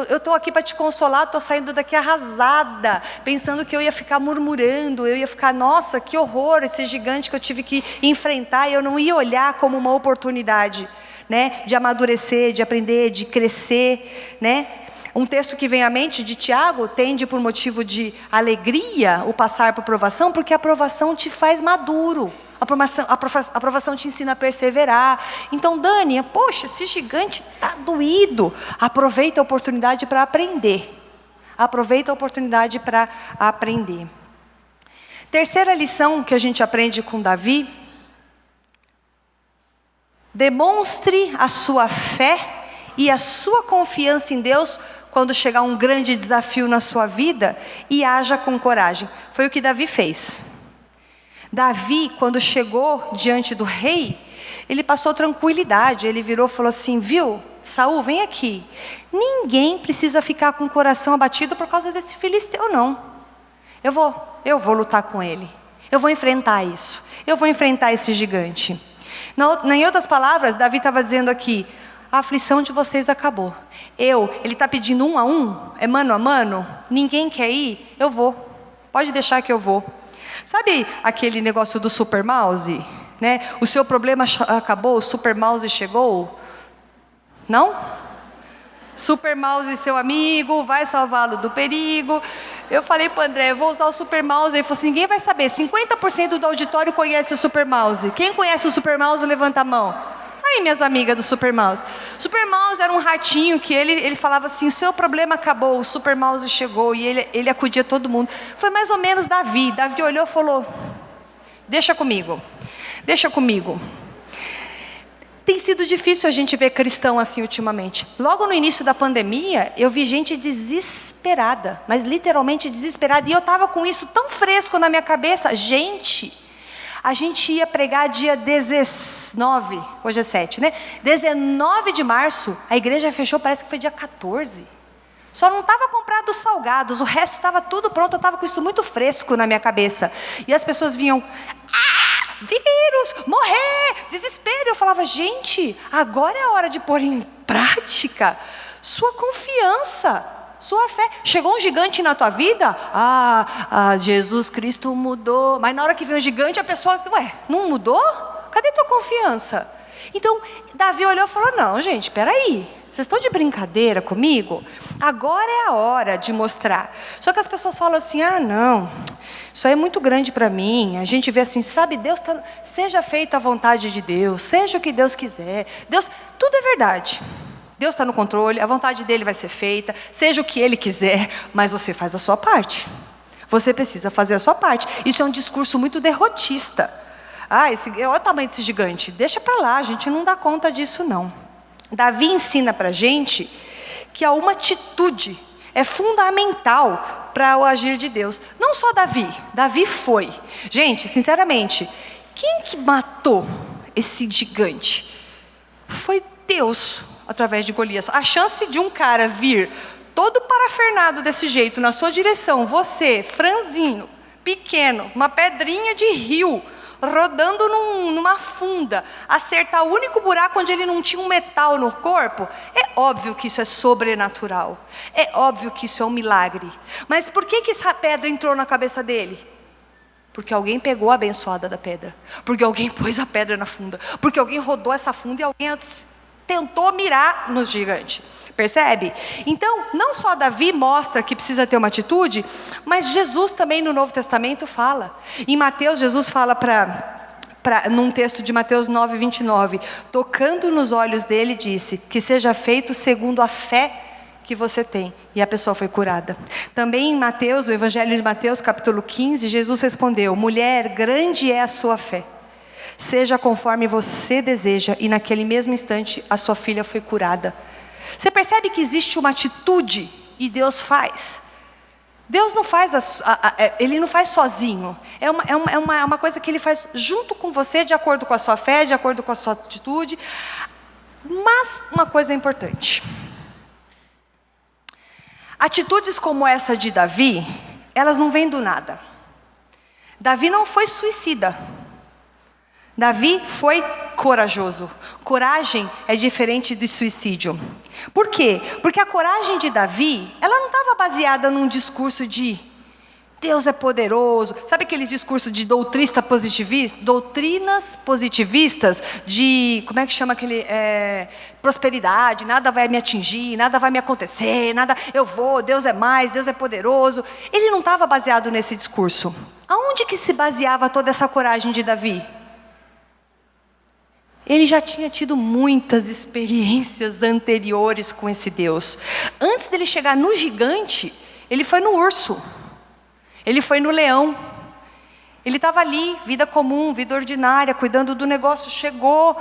Speaker 1: eu estou aqui para te consolar, estou saindo daqui arrasada, pensando que eu ia ficar murmurando, eu ia ficar, nossa, que horror, esse gigante que eu tive que enfrentar, e eu não ia olhar como uma oportunidade, né, de amadurecer, de aprender, de crescer, né? Um texto que vem à mente de Tiago, tende por motivo de alegria o passar por provação, porque a provação te faz maduro. A aprovação te ensina a perseverar. Então, Dani, poxa, esse gigante está doído. Aproveita a oportunidade para aprender. Aproveita a oportunidade para aprender. Terceira lição que a gente aprende com Davi. Demonstre a sua fé e a sua confiança em Deus quando chegar um grande desafio na sua vida e haja com coragem. Foi o que Davi fez. Davi, quando chegou diante do rei, ele passou tranquilidade, ele virou e falou assim, viu, Saul, vem aqui, ninguém precisa ficar com o coração abatido por causa desse filisteu, não. Eu vou lutar com ele, eu vou enfrentar isso, eu vou enfrentar esse gigante. Em outras palavras, Davi estava dizendo aqui, a aflição de vocês acabou. Ele está pedindo 1 a 1, é mano a mano, ninguém quer ir, eu vou, pode deixar que eu vou. Sabe aquele negócio do super mouse? Né? O seu problema acabou, o super mouse chegou? Não? Super mouse seu amigo, vai salvá-lo do perigo. Eu falei para o André, eu vou usar o super mouse. Ele falou assim, ninguém vai saber, 50% do auditório conhece o super mouse. Quem conhece o super mouse, levanta a mão. Aí, minhas amigas do super mouse. Super mouse era um ratinho que ele falava assim, o seu problema acabou, o super mouse chegou, e ele acudia todo mundo. Foi mais ou menos Davi. Davi olhou e falou, deixa comigo, deixa comigo. Tem sido difícil a gente ver cristão assim ultimamente. Logo no início da pandemia, eu vi gente desesperada, mas literalmente desesperada, e eu estava com isso tão fresco na minha cabeça. A gente ia pregar dia 19, hoje é 7, né? 19 de março, a igreja fechou, parece que foi dia 14. Só não estava comprado os salgados, o resto estava tudo pronto, eu estava com isso muito fresco na minha cabeça. E as pessoas vinham, vírus, morrer, desespero. Eu falava, gente, agora é a hora de pôr em prática sua confiança. Sua fé. Chegou um gigante na tua vida? Jesus Cristo mudou. Mas na hora que vem um gigante, a pessoa, não mudou? Cadê tua confiança? Então, Davi olhou e falou, não, gente, espera aí. Vocês estão de brincadeira comigo? Agora é a hora de mostrar. Só que as pessoas falam assim, não, isso aí é muito grande para mim. A gente vê assim, sabe, seja feita a vontade de Deus, seja o que Deus quiser. Tudo é verdade. Deus está no controle, a vontade dele vai ser feita, seja o que ele quiser, mas você faz a sua parte. Você precisa fazer a sua parte. Isso é um discurso muito derrotista. Olha o tamanho desse gigante, deixa para lá, a gente não dá conta disso não. Davi ensina para a gente que há uma atitude é fundamental para o agir de Deus. Não só Davi foi. Gente, sinceramente, quem que matou esse gigante? Foi Deus, através de Golias. A chance de um cara vir todo parafernado desse jeito, na sua direção, você, franzinho, pequeno, uma pedrinha de rio, rodando numa funda, acertar o único buraco onde ele não tinha um metal no corpo, é óbvio que isso é sobrenatural. É óbvio que isso é um milagre. Mas por que essa pedra entrou na cabeça dele? Porque alguém pegou a abençoada da pedra. Porque alguém pôs a pedra na funda. Porque alguém rodou essa funda e alguém tentou mirar no gigante. Percebe? Então, não só Davi mostra que precisa ter uma atitude, mas Jesus também no Novo Testamento fala. Em Mateus, Jesus fala num texto de Mateus 9:29, tocando nos olhos dele, disse, que seja feito segundo a fé que você tem. E a pessoa foi curada. Também em Mateus, no Evangelho de Mateus, capítulo 15, Jesus respondeu, mulher, grande é a sua fé. Seja conforme você deseja. E naquele mesmo instante, a sua filha foi curada. Você percebe que existe uma atitude e Deus faz. Deus não faz, Ele não faz sozinho. É uma coisa que Ele faz junto com você, de acordo com a sua fé, de acordo com a sua atitude. Mas uma coisa é importante. Atitudes como essa de Davi, elas não vêm do nada. Davi não foi suicida. Davi foi corajoso. Coragem é diferente de suicídio. Por quê? Porque a coragem de Davi, ela não estava baseada num discurso de Deus é poderoso. Sabe aqueles discursos de doutrinas positivistas de, como é que chama aquele, prosperidade, nada vai me atingir, nada vai me acontecer, Deus é mais, Deus é poderoso. Ele não estava baseado nesse discurso. Aonde que se baseava toda essa coragem de Davi? Ele já tinha tido muitas experiências anteriores com esse Deus. Antes dele chegar no gigante, ele foi no urso. Ele foi no leão. Ele estava ali, vida comum, vida ordinária, cuidando do negócio. Chegou.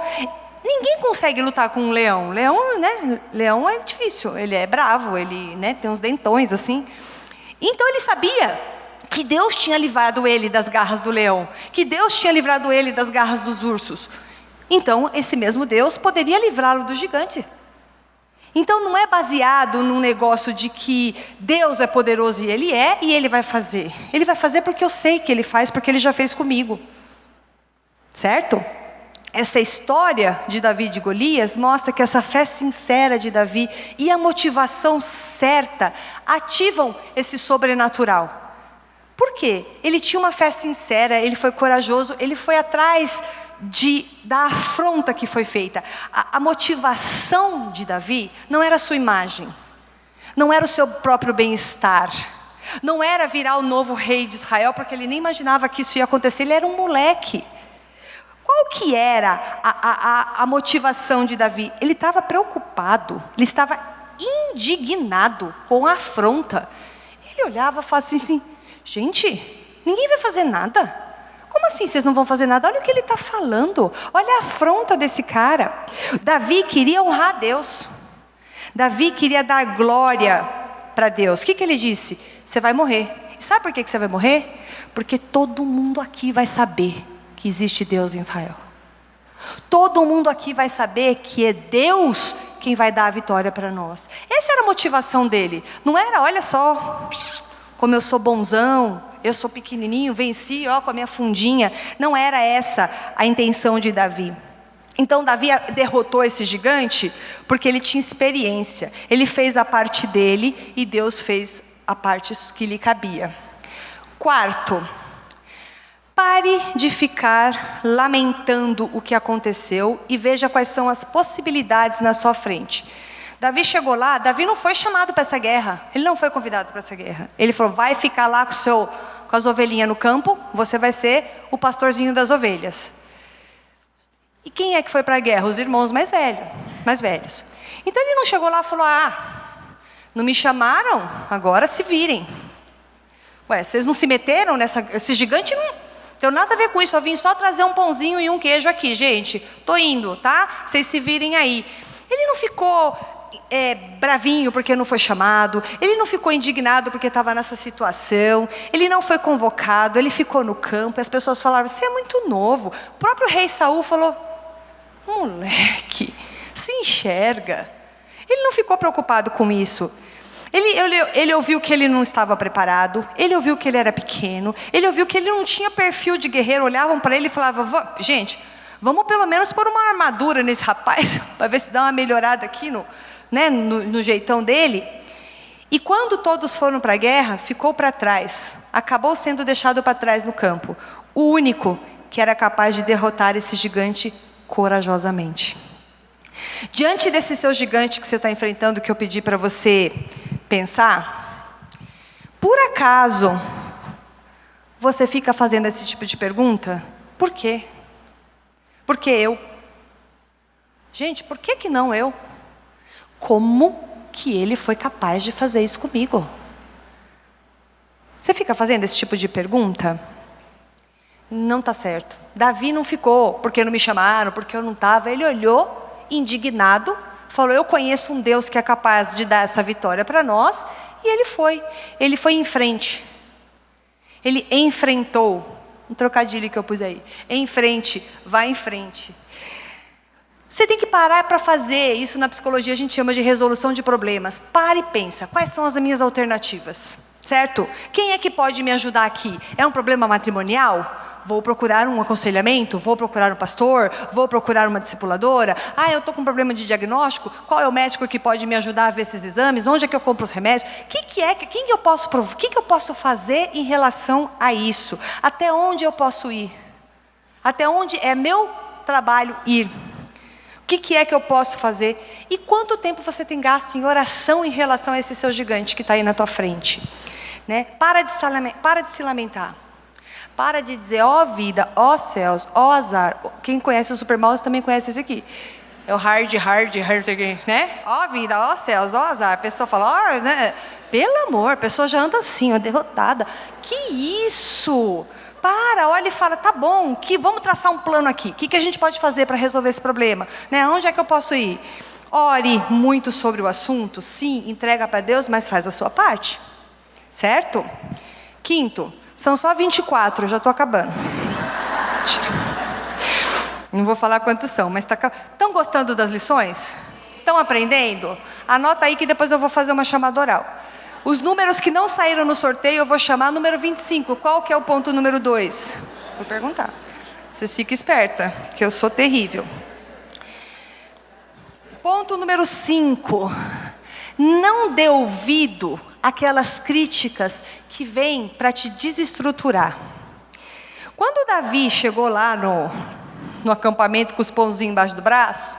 Speaker 1: Ninguém consegue lutar com um leão. Leão é difícil. Ele é bravo, ele, tem uns dentões assim. Então ele sabia que Deus tinha livrado ele das garras do leão. Que Deus tinha livrado ele das garras dos ursos. Então, esse mesmo Deus poderia livrá-lo do gigante. Então, não é baseado num negócio de que Deus é poderoso e Ele vai fazer. Ele vai fazer porque eu sei que Ele faz, porque Ele já fez comigo. Certo? Essa história de Davi e de Golias mostra que essa fé sincera de Davi e a motivação certa ativam esse sobrenatural. Por quê? Ele tinha uma fé sincera, ele foi corajoso, ele foi atrás da afronta que foi feita. A motivação de Davi não era a sua imagem, não era o seu próprio bem-estar, não era virar o novo rei de Israel, porque ele nem imaginava que isso ia acontecer, ele era um moleque. Qual que era a motivação de Davi? Ele estava preocupado, ele estava indignado com a afronta. Ele olhava e falava assim, gente, ninguém vai fazer nada. Como assim vocês não vão fazer nada? Olha o que ele está falando. Olha a afronta desse cara. Davi queria honrar a Deus. Davi queria dar glória para Deus. O que ele disse? Você vai morrer. E sabe por que você vai morrer? Porque todo mundo aqui vai saber que existe Deus em Israel. Todo mundo aqui vai saber que é Deus quem vai dar a vitória para nós. Essa era a motivação dele. Não era, olha só, como eu sou bonzão, eu sou pequenininho, venci com a minha fundinha. Não era essa a intenção de Davi. Então Davi derrotou esse gigante porque ele tinha experiência. Ele fez a parte dele e Deus fez a parte que lhe cabia. Quarto, pare de ficar lamentando o que aconteceu e veja quais são as possibilidades na sua frente. Davi chegou lá, Davi não foi chamado para essa guerra, ele não foi convidado para essa guerra. Ele falou, vai ficar lá com as ovelhinhas no campo, você vai ser o pastorzinho das ovelhas. E quem é que foi para a guerra? Os irmãos mais velhos. Então ele não chegou lá e falou, não me chamaram, agora se virem. Vocês não se meteram esse gigante não tem nada a ver com isso, eu vim só trazer um pãozinho e um queijo aqui, gente, tô indo, tá? Vocês se virem aí. Ele não ficou bravinho porque não foi chamado, ele não ficou indignado porque estava nessa situação, ele não foi convocado, ele ficou no campo, e as pessoas falavam, você é muito novo. O próprio rei Saul falou, Moleque, se enxerga. Ele não ficou preocupado com isso. Ele ouviu que ele não estava preparado, ele ouviu que ele era pequeno, ele ouviu que ele não tinha perfil de guerreiro. Olhavam para ele e falavam, gente, vamos pelo menos pôr uma armadura nesse rapaz, para ver se dá uma melhorada aqui no jeitão dele. E quando todos foram para a guerra, ficou para trás, acabou sendo deixado para trás no campo, o único que era capaz de derrotar esse gigante corajosamente. Diante desse seu gigante que você está enfrentando, que eu pedi para você pensar, por acaso você fica fazendo esse tipo de pergunta? Por quê? Por que eu? Gente, por que não eu? Como que ele foi capaz de fazer isso comigo? Você fica fazendo esse tipo de pergunta? Não está certo. Davi não ficou, porque não me chamaram, porque eu não estava. Ele olhou, indignado, falou, eu conheço um Deus que é capaz de dar essa vitória para nós, e ele foi em frente. Ele enfrentou, um trocadilho que eu pus aí, em frente, vai em frente. Você tem que parar para fazer, isso na psicologia a gente chama de resolução de problemas. Para e pensa, quais são as minhas alternativas, certo? Quem é que pode me ajudar aqui? É um problema matrimonial? Vou procurar um aconselhamento? Vou procurar um pastor? Vou procurar uma discipuladora? Eu estou com um problema de diagnóstico? Qual é o médico que pode me ajudar a ver esses exames? Onde é que eu compro os remédios? O que eu posso fazer em relação a isso? Até onde eu posso ir? Até onde é meu trabalho ir? O que é que eu posso fazer? E quanto tempo você tem gasto em oração em relação a esse seu gigante que está aí na tua frente? Né? Para de se lamentar. Para de dizer, ó vida, ó céus, ó azar. Quem conhece o Super Mouse também conhece esse aqui. É o hard, né? Ó vida, ó céus, ó azar. A pessoa fala, né? Pelo amor, a pessoa já anda assim, ó, derrotada. Que isso? Olha e fala, tá bom, vamos traçar um plano aqui. O que a gente pode fazer para resolver esse problema? Né? Onde é que eu posso ir? Ore muito sobre o assunto, sim, entrega para Deus, mas faz a sua parte. Certo? Quinto, são só 24, já estou acabando. Não vou falar quantos são, mas estão gostando das lições? Estão aprendendo? Anota aí que depois eu vou fazer uma chamada oral. Os números que não saíram no sorteio, eu vou chamar número 25. Qual que é o ponto número 2? Vou perguntar. Vocês fiquem esperta, que eu sou terrível. Ponto número 5. Não dê ouvido àquelas críticas que vêm para te desestruturar. Quando Davi chegou lá no acampamento com os pãozinhos embaixo do braço,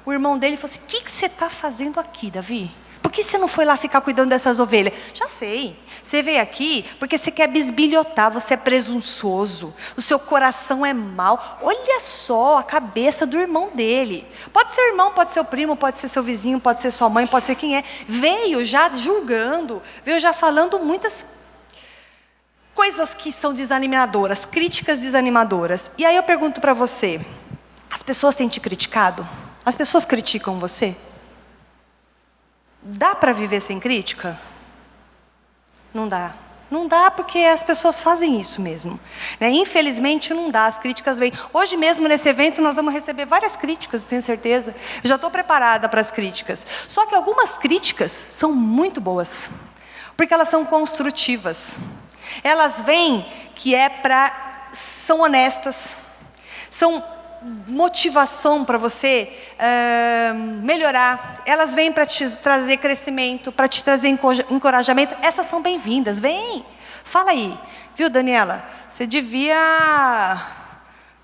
Speaker 1: o irmão dele falou assim, o que você está fazendo aqui, Davi? Por que você não foi lá ficar cuidando dessas ovelhas? Já sei, você veio aqui porque você quer bisbilhotar, você é presunçoso, o seu coração é mau. Olha só a cabeça do irmão dele. Pode ser irmão, pode ser o primo, pode ser seu vizinho, pode ser sua mãe, pode ser quem é. Veio já julgando, veio já falando muitas coisas que são desanimadoras, críticas desanimadoras. E aí eu pergunto para você, as pessoas têm te criticado? As pessoas criticam você? Dá para viver sem crítica? Não dá. Não dá porque as pessoas fazem isso mesmo. Né? Infelizmente não dá, as críticas vêm. Hoje mesmo nesse evento nós vamos receber várias críticas, eu tenho certeza. Eu já estou preparada para as críticas. Só que algumas críticas são muito boas. Porque elas são construtivas. Elas vêm são honestas. São motivação para você melhorar, elas vêm para te trazer crescimento, para te trazer encorajamento, essas são bem-vindas, vem, fala aí, viu Daniela, você devia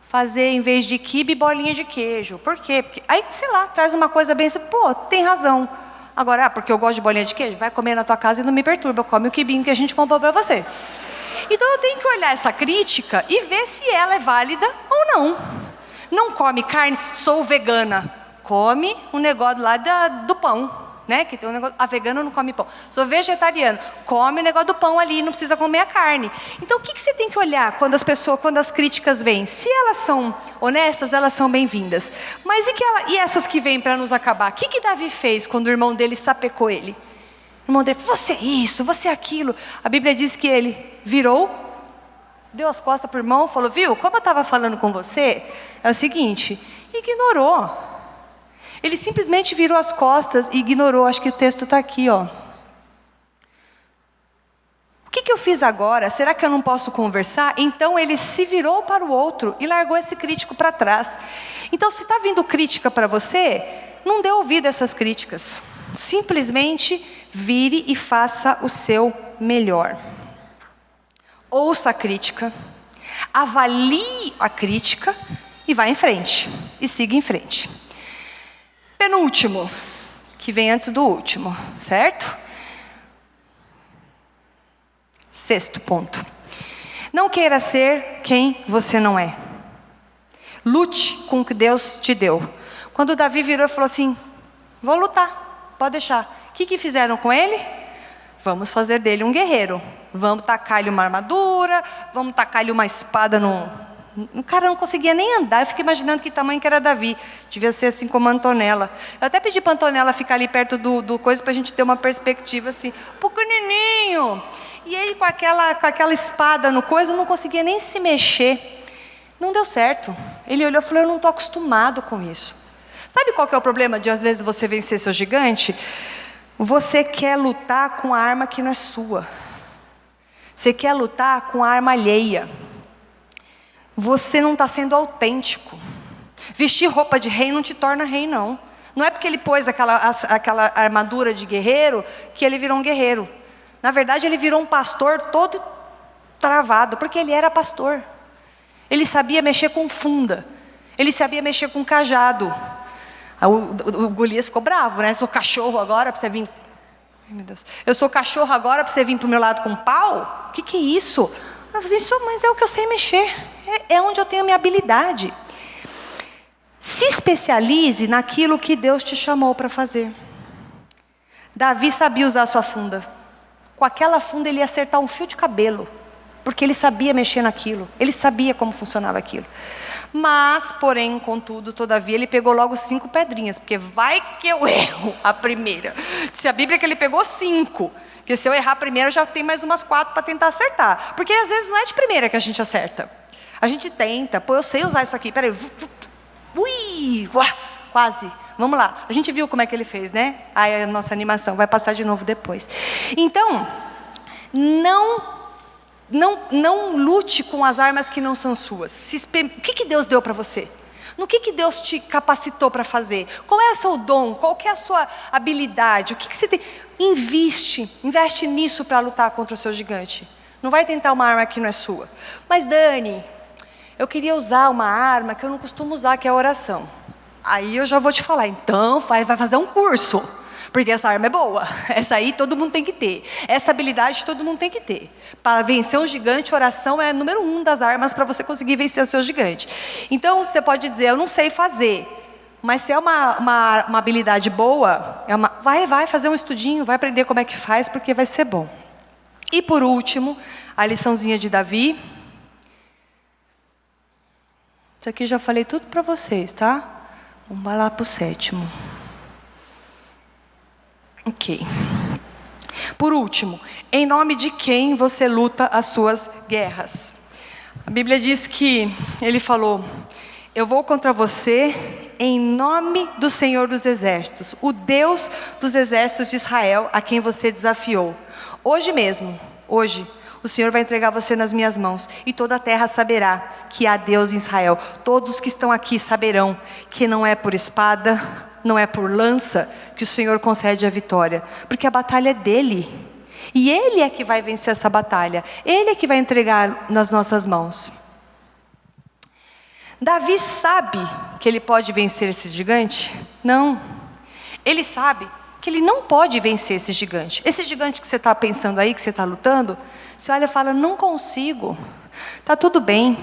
Speaker 1: fazer em vez de quibe, bolinha de queijo, por quê? Porque, aí, sei lá, traz uma coisa bem assim, tem razão, agora, porque eu gosto de bolinha de queijo, vai comer na tua casa e não me perturba, come o quibinho que a gente comprou para você. Então eu tenho que olhar essa crítica e ver se ela é válida ou não. Não come carne, sou vegana. Come um negócio lá do pão, né? Que tem um negócio, a vegana não come pão. Sou vegetariano, come o negócio do pão ali, não precisa comer a carne. Então o que você tem que olhar quando as críticas vêm? Se elas são honestas, elas são bem-vindas. Mas e essas que vêm para nos acabar? O que Davi fez quando o irmão dele sapecou ele? O irmão dele, você é isso, você é aquilo. A Bíblia diz que ele virou deu as costas para o irmão, falou, viu, como eu estava falando com você, é o seguinte, ignorou. Ele simplesmente virou as costas e ignorou. Acho que o texto está aqui, ó. O que eu fiz agora? Será que eu não posso conversar? Então ele se virou para o outro e largou esse crítico para trás. Então, se está vindo crítica para você, não dê ouvido a essas críticas. Simplesmente vire e faça o seu melhor. Ouça a crítica, avalie a crítica e vá em frente. E siga em frente. Penúltimo, que vem antes do último, certo? Sexto ponto. Não queira ser quem você não é. Lute com o que Deus te deu. Quando Davi virou e falou assim, vou lutar, pode deixar. O que fizeram com ele? Vamos fazer dele um guerreiro. Vamos tacar-lhe uma armadura, vamos tacar-lhe uma espada no... O cara não conseguia nem andar. Eu fico imaginando que tamanho que era Davi. Devia ser assim como a Antonella. Eu até pedi para a Antonella ficar ali perto do coisa para a gente ter uma perspectiva assim. Pequenininho. E ele com aquela espada no coisa, não conseguia nem se mexer. Não deu certo. Ele olhou e falou, eu não estou acostumado com isso. Sabe qual que é o problema de às vezes você vencer seu gigante? Você quer lutar com a arma que não é sua. Você quer lutar com a arma alheia. Você não está sendo autêntico. Vestir roupa de rei não te torna rei, não. Não é porque ele pôs aquela armadura de guerreiro que ele virou um guerreiro. Na verdade, ele virou um pastor todo travado, porque ele era pastor. Ele sabia mexer com funda. Ele sabia mexer com cajado. O Golias ficou bravo, né? Eu sou cachorro agora para você vir... Ai, meu Deus. Eu sou cachorro agora para você vir para o meu lado com pau? O que é isso? Eu falei, mas é o que eu sei mexer. É onde eu tenho a minha habilidade. Se especialize naquilo que Deus te chamou para fazer. Davi sabia usar a sua funda. Com aquela funda ele ia acertar um fio de cabelo. Porque ele sabia mexer naquilo. Ele sabia como funcionava aquilo. Mas, porém, contudo, todavia, ele pegou logo 5 pedrinhas. Porque vai que eu erro a primeira. Se a Bíblia é que ele pegou 5. Porque se eu errar a primeira, já tem mais umas 4 para tentar acertar. Porque às vezes não é de primeira que a gente acerta. A gente tenta. Pô, eu sei usar isso aqui. Peraí. Ui, quase. Vamos lá. A gente viu como é que ele fez, né? Aí a nossa animação vai passar de novo depois. Então, não lute com as armas que não são suas. O que Deus deu para você? No que Deus te capacitou para fazer? Qual é o seu dom? Qual que é a sua habilidade? O que você tem? Investe nisso para lutar contra o seu gigante. Não vai tentar uma arma que não é sua. Mas Dani, eu queria usar uma arma que eu não costumo usar, que é a oração. Aí eu já vou te falar, então vai fazer um curso. Porque essa arma é boa. Essa aí todo mundo tem que ter. Essa habilidade todo mundo tem que ter. Para vencer um gigante, oração é número 1 das armas para você conseguir vencer o seu gigante. Então você pode dizer, eu não sei fazer. Mas se é uma habilidade boa, vai fazer um estudinho, vai aprender como é que faz, porque vai ser bom. E por último, a liçãozinha de Davi. Isso aqui já falei tudo para vocês, tá? Vamos lá para o 7º. Ok. Por último, em nome de quem você luta as suas guerras? A Bíblia diz que ele falou, eu vou contra você em nome do Senhor dos Exércitos, o Deus dos exércitos de Israel, a quem você desafiou. Hoje mesmo, o Senhor vai entregar você nas minhas mãos, e toda a terra saberá que há Deus em Israel. Todos que estão aqui saberão que não é por espada, não é por lança que o Senhor concede a vitória, porque a batalha é dele, e Ele é que vai vencer essa batalha, Ele é que vai entregar nas nossas mãos. Davi sabe que ele pode vencer esse gigante? Não, ele sabe que ele não pode vencer esse gigante que você está pensando aí, que você está lutando, você olha e fala, não consigo, está tudo bem,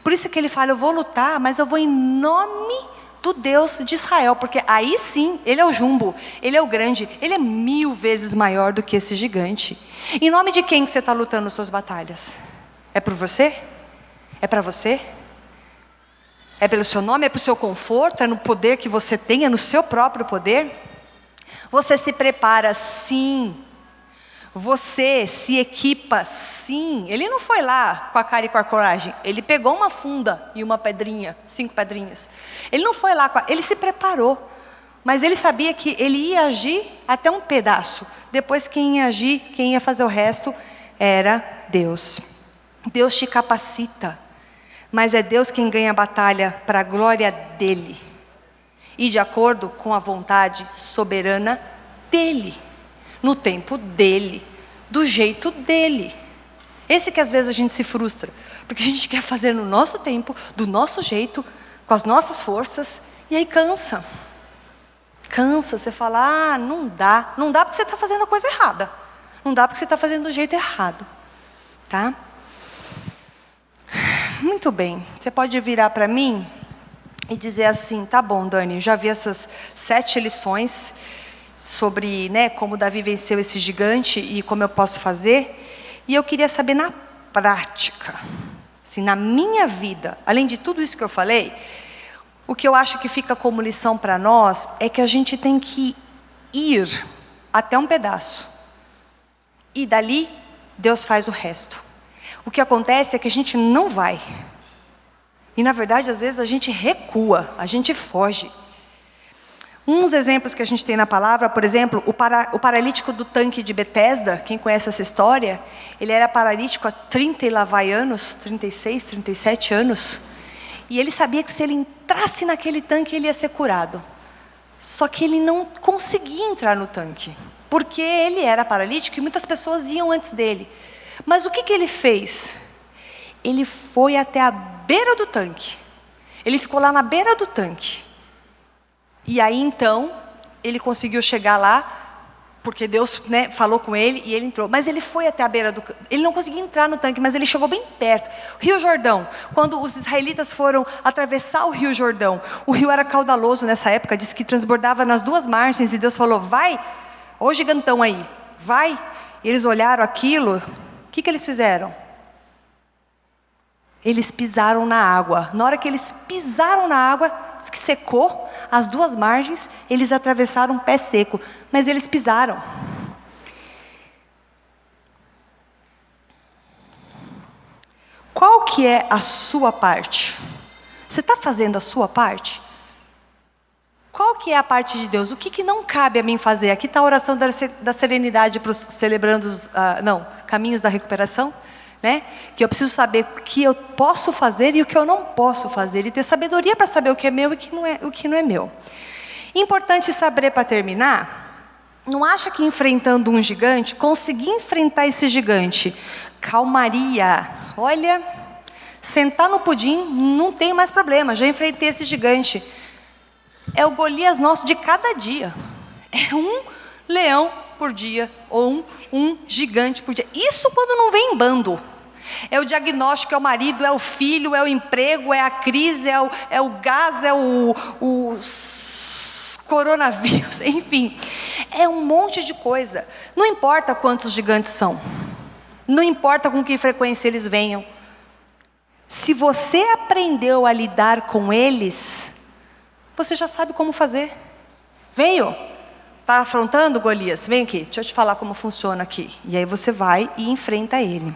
Speaker 1: por isso que ele fala, eu vou lutar, mas eu vou em nome do Deus de Israel, porque aí sim, ele é o jumbo, ele é o grande, ele é 1000 vezes maior do que esse gigante. Em nome de quem que você está lutando as suas batalhas? É por você? É para você? É pelo seu nome? É pelo seu conforto? É no poder que você tem? É no seu próprio poder? Você se prepara sim. Você se equipa, sim. Ele não foi lá com a cara e com a coragem. Ele pegou uma funda e uma pedrinha, 5 pedrinhas. Ele não foi lá, ele se preparou. Mas ele sabia que ele ia agir até um pedaço. Depois quem ia agir, quem ia fazer o resto, era Deus. Deus te capacita. Mas é Deus quem ganha a batalha para a glória dEle. E de acordo com a vontade soberana dEle. No tempo dEle. Do jeito dEle. Esse que às vezes a gente se frustra. Porque a gente quer fazer no nosso tempo, do nosso jeito, com as nossas forças. E aí cansa. Cansa, você fala, não dá. Não dá porque você está fazendo a coisa errada. Não dá porque você está fazendo do jeito errado. Tá? Muito bem. Você pode virar para mim e dizer assim, tá bom, Dani, já vi essas 7 lições sobre, né, como Davi venceu esse gigante e como eu posso fazer. E eu queria saber na prática, assim, na minha vida, além de tudo isso que eu falei, o que eu acho que fica como lição para nós é que a gente tem que ir até um pedaço. E dali, Deus faz o resto. O que acontece é que a gente não vai. E na verdade, às vezes, a gente recua, a gente foge. Uns exemplos que a gente tem na palavra, por exemplo, o paralítico do tanque de Betesda, quem conhece essa história, ele era paralítico há 30 e lá vai anos, 36, 37 anos. E ele sabia que se ele entrasse naquele tanque, ele ia ser curado. Só que ele não conseguia entrar no tanque, porque ele era paralítico e muitas pessoas iam antes dele. Mas o que ele fez? Ele foi até a beira do tanque. Ele ficou lá na beira do tanque. E aí então, ele conseguiu chegar lá, porque Deus, né, falou com ele e ele entrou. Mas ele foi até a beira do... Ele não conseguia entrar no tanque, mas ele chegou bem perto. Rio Jordão, quando os israelitas foram atravessar o Rio Jordão, o rio era caudaloso nessa época, diz que transbordava nas 2 margens, e Deus falou, vai, ô gigantão aí, vai. E eles olharam aquilo, o que eles fizeram? Eles pisaram na água. Na hora que eles pisaram na água, diz que secou as 2 margens, eles atravessaram um pé seco, mas eles pisaram. Qual que é a sua parte? Você está fazendo a sua parte? Qual que é a parte de Deus? O que não cabe a mim fazer? Aqui está a oração da serenidade para os celebrandos, caminhos da recuperação. Né? Que eu preciso saber o que eu posso fazer e o que eu não posso fazer. E ter sabedoria para saber o que é meu e o que não é meu. Importante saber, para terminar, não acha que enfrentando um gigante, conseguir enfrentar esse gigante, calmaria, olha, sentar no pudim, não tem mais problema, já enfrentei esse gigante. É o Golias nosso de cada dia. É um leão por dia, ou um gigante por dia. Isso quando não vem em bando. É o diagnóstico, é o marido, é o filho, é o emprego, é a crise, é o gás, é o coronavírus, enfim. É um monte de coisa. Não importa quantos gigantes são. Não importa com que frequência eles venham. Se você aprendeu a lidar com eles, você já sabe como fazer. Veio? Está afrontando Golias? Vem aqui, deixa eu te falar como funciona aqui. E aí você vai e enfrenta ele.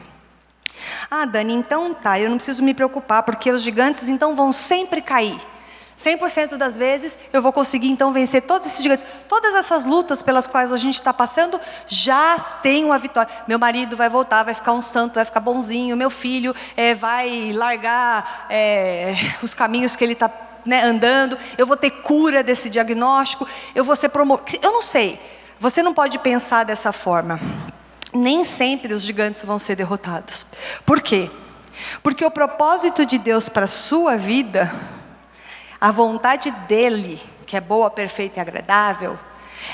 Speaker 1: Ah, Dani, então tá, eu não preciso me preocupar, porque os gigantes então vão sempre cair. 100% das vezes eu vou conseguir então vencer todos esses gigantes. Todas essas lutas pelas quais a gente está passando, já tem uma vitória. Meu marido vai voltar, vai ficar um santo, vai ficar bonzinho. Meu filho vai largar os caminhos que ele está, né, andando, eu vou ter cura desse diagnóstico, eu vou ser promovido. Eu não sei, você não pode pensar dessa forma. Nem sempre os gigantes vão ser derrotados. Por quê? Porque o propósito de Deus para a sua vida, a vontade dEle, que é boa, perfeita e agradável,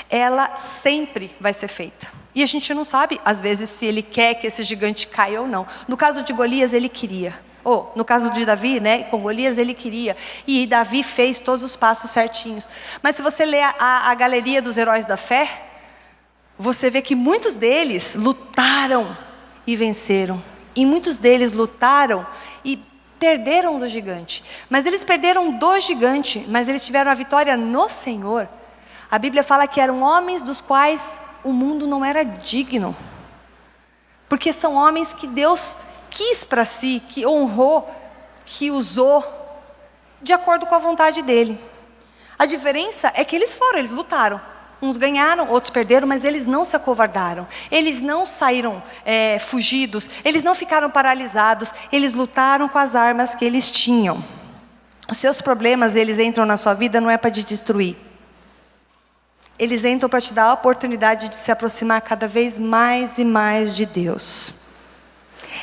Speaker 1: ela sempre vai ser feita. E a gente não sabe, às vezes, se Ele quer que esse gigante caia ou não. No caso de Golias, ele queria. No caso de Davi, né, com Golias, ele queria. E Davi fez todos os passos certinhos. Mas se você ler a galeria dos heróis da fé, você vê que muitos deles lutaram e venceram. E muitos deles lutaram e perderam do gigante. Mas eles perderam do gigante, mas eles tiveram a vitória no Senhor. A Bíblia fala que eram homens dos quais o mundo não era digno. porque são homens que Deus quis para si, que honrou, que usou, de acordo com a vontade dEle. A diferença é que eles lutaram. Uns ganharam, outros perderam, mas eles não se acovardaram. Eles não saíram fugidos, eles não ficaram paralisados, eles lutaram com as armas que eles tinham. Os seus problemas, eles entram na sua vida, não é para te destruir. Eles entram para te dar a oportunidade de se aproximar cada vez mais e mais de Deus.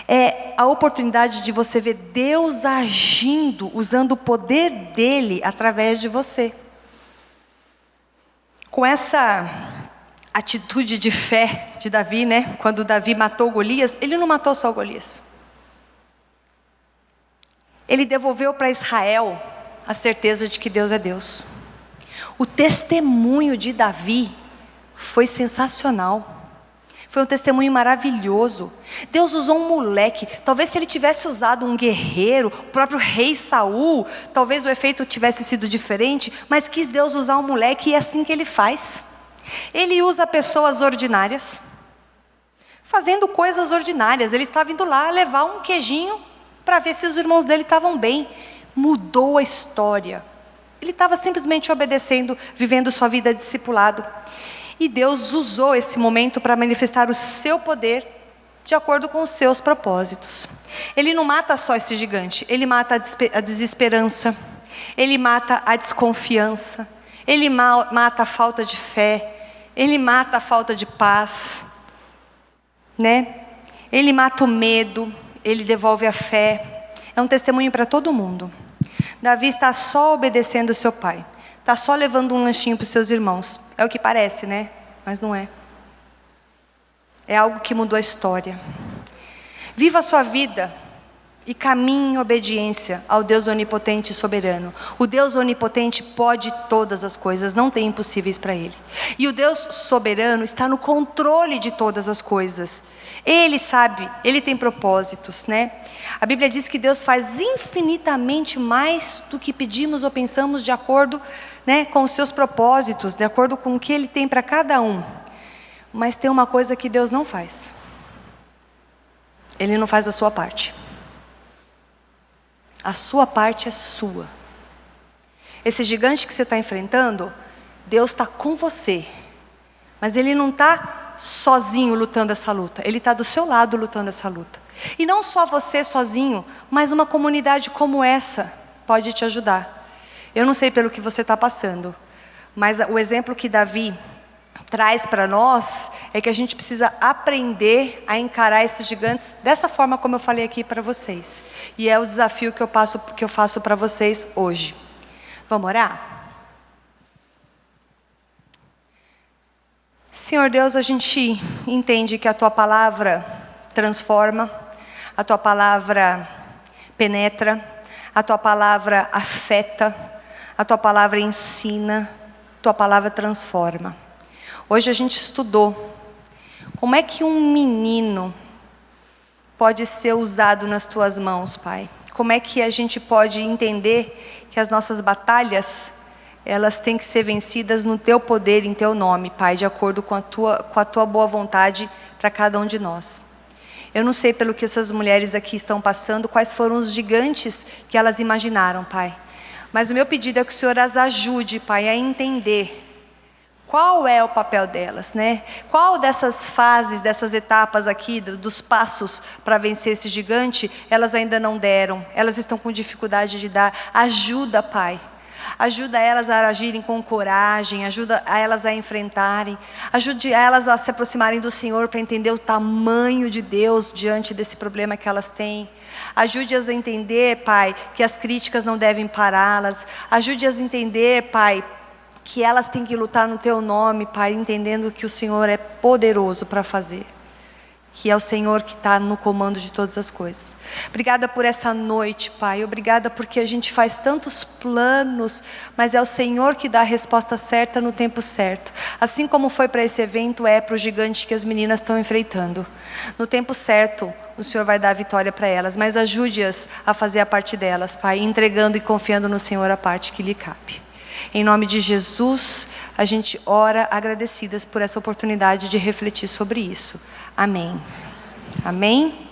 Speaker 1: É a oportunidade de você ver Deus agindo, usando o poder dEle através de você. Com essa atitude de fé de Davi, né? Quando Davi matou Golias, ele não matou só Golias. Ele devolveu para Israel a certeza de que Deus é Deus. O testemunho de Davi foi sensacional. Foi um testemunho maravilhoso. Deus usou um moleque. Talvez se ele tivesse usado um guerreiro, o próprio rei Saul, talvez o efeito tivesse sido diferente, mas quis Deus usar um moleque, e é assim que Ele faz. Ele usa pessoas ordinárias, fazendo coisas ordinárias. Ele estava indo lá levar um queijinho para ver se os irmãos dele estavam bem. Mudou a história. Ele estava simplesmente obedecendo, vivendo sua vida de discipulado. E Deus usou esse momento para manifestar o seu poder de acordo com os seus propósitos. Ele não mata só esse gigante, ele mata a desesperança, ele mata a desconfiança, ele mata a falta de fé, ele mata a falta de paz, né? Ele mata o medo, ele devolve a fé. É um testemunho para todo mundo. Davi está só obedecendo o seu pai. Está só levando um lanchinho para os seus irmãos. É o que parece, né? Mas não é. É algo que mudou a história. Viva a sua vida e caminhe em obediência ao Deus onipotente e soberano. O Deus onipotente pode todas as coisas, não tem impossíveis para Ele. E o Deus soberano está no controle de todas as coisas. Ele sabe, Ele tem propósitos, né? A Bíblia diz que Deus faz infinitamente mais do que pedimos ou pensamos, de acordo, né, com os seus propósitos, de acordo com o que Ele tem para cada um. Mas tem uma coisa que Deus não faz. Ele não faz a sua parte. A sua parte é sua. Esse gigante que você está enfrentando, Deus está com você. Mas Ele não está sozinho lutando essa luta. Ele está do seu lado lutando essa luta. E não só você sozinho, mas uma comunidade como essa pode te ajudar. Eu não sei pelo que você está passando, mas o exemplo que Davi traz para nós é que a gente precisa aprender a encarar esses gigantes dessa forma como eu falei aqui para vocês. E é o desafio que eu faço para vocês hoje. Vamos orar? Senhor Deus, a gente entende que a Tua palavra transforma, a Tua palavra penetra, a Tua palavra afeta, a Tua palavra ensina, a Tua palavra transforma. Hoje a gente estudou como é que um menino pode ser usado nas Tuas mãos, Pai. Como é que a gente pode entender que as nossas batalhas, elas têm que ser vencidas no Teu poder, em Teu nome, Pai, de acordo com a Tua boa vontade para cada um de nós. Eu não sei pelo que essas mulheres aqui estão passando, quais foram os gigantes que elas imaginaram, Pai. Mas o meu pedido é que o Senhor as ajude, Pai, a entender qual é o papel delas, né? Qual dessas fases, dessas etapas aqui, dos passos para vencer esse gigante, elas ainda não deram. Elas estão com dificuldade de dar. Ajuda, Pai. Ajuda elas a agirem com coragem, ajuda a elas a enfrentarem, ajude elas a se aproximarem do Senhor para entender o tamanho de Deus diante desse problema que elas têm. Ajude-as a entender, Pai, que as críticas não devem pará-las. Ajude-as a entender, Pai, que elas têm que lutar no Teu nome, Pai, entendendo que o Senhor é poderoso para fazer. Que é o Senhor que está no comando de todas as coisas. Obrigada por essa noite, Pai. Obrigada porque a gente faz tantos planos, mas é o Senhor que dá a resposta certa no tempo certo. Assim como foi para esse evento, é para o gigante que as meninas estão enfrentando. No tempo certo, o Senhor vai dar a vitória para elas, mas ajude-as a fazer a parte delas, Pai, entregando e confiando no Senhor a parte que lhe cabe. Em nome de Jesus, a gente ora agradecidas por essa oportunidade de refletir sobre isso. Amém. Amém?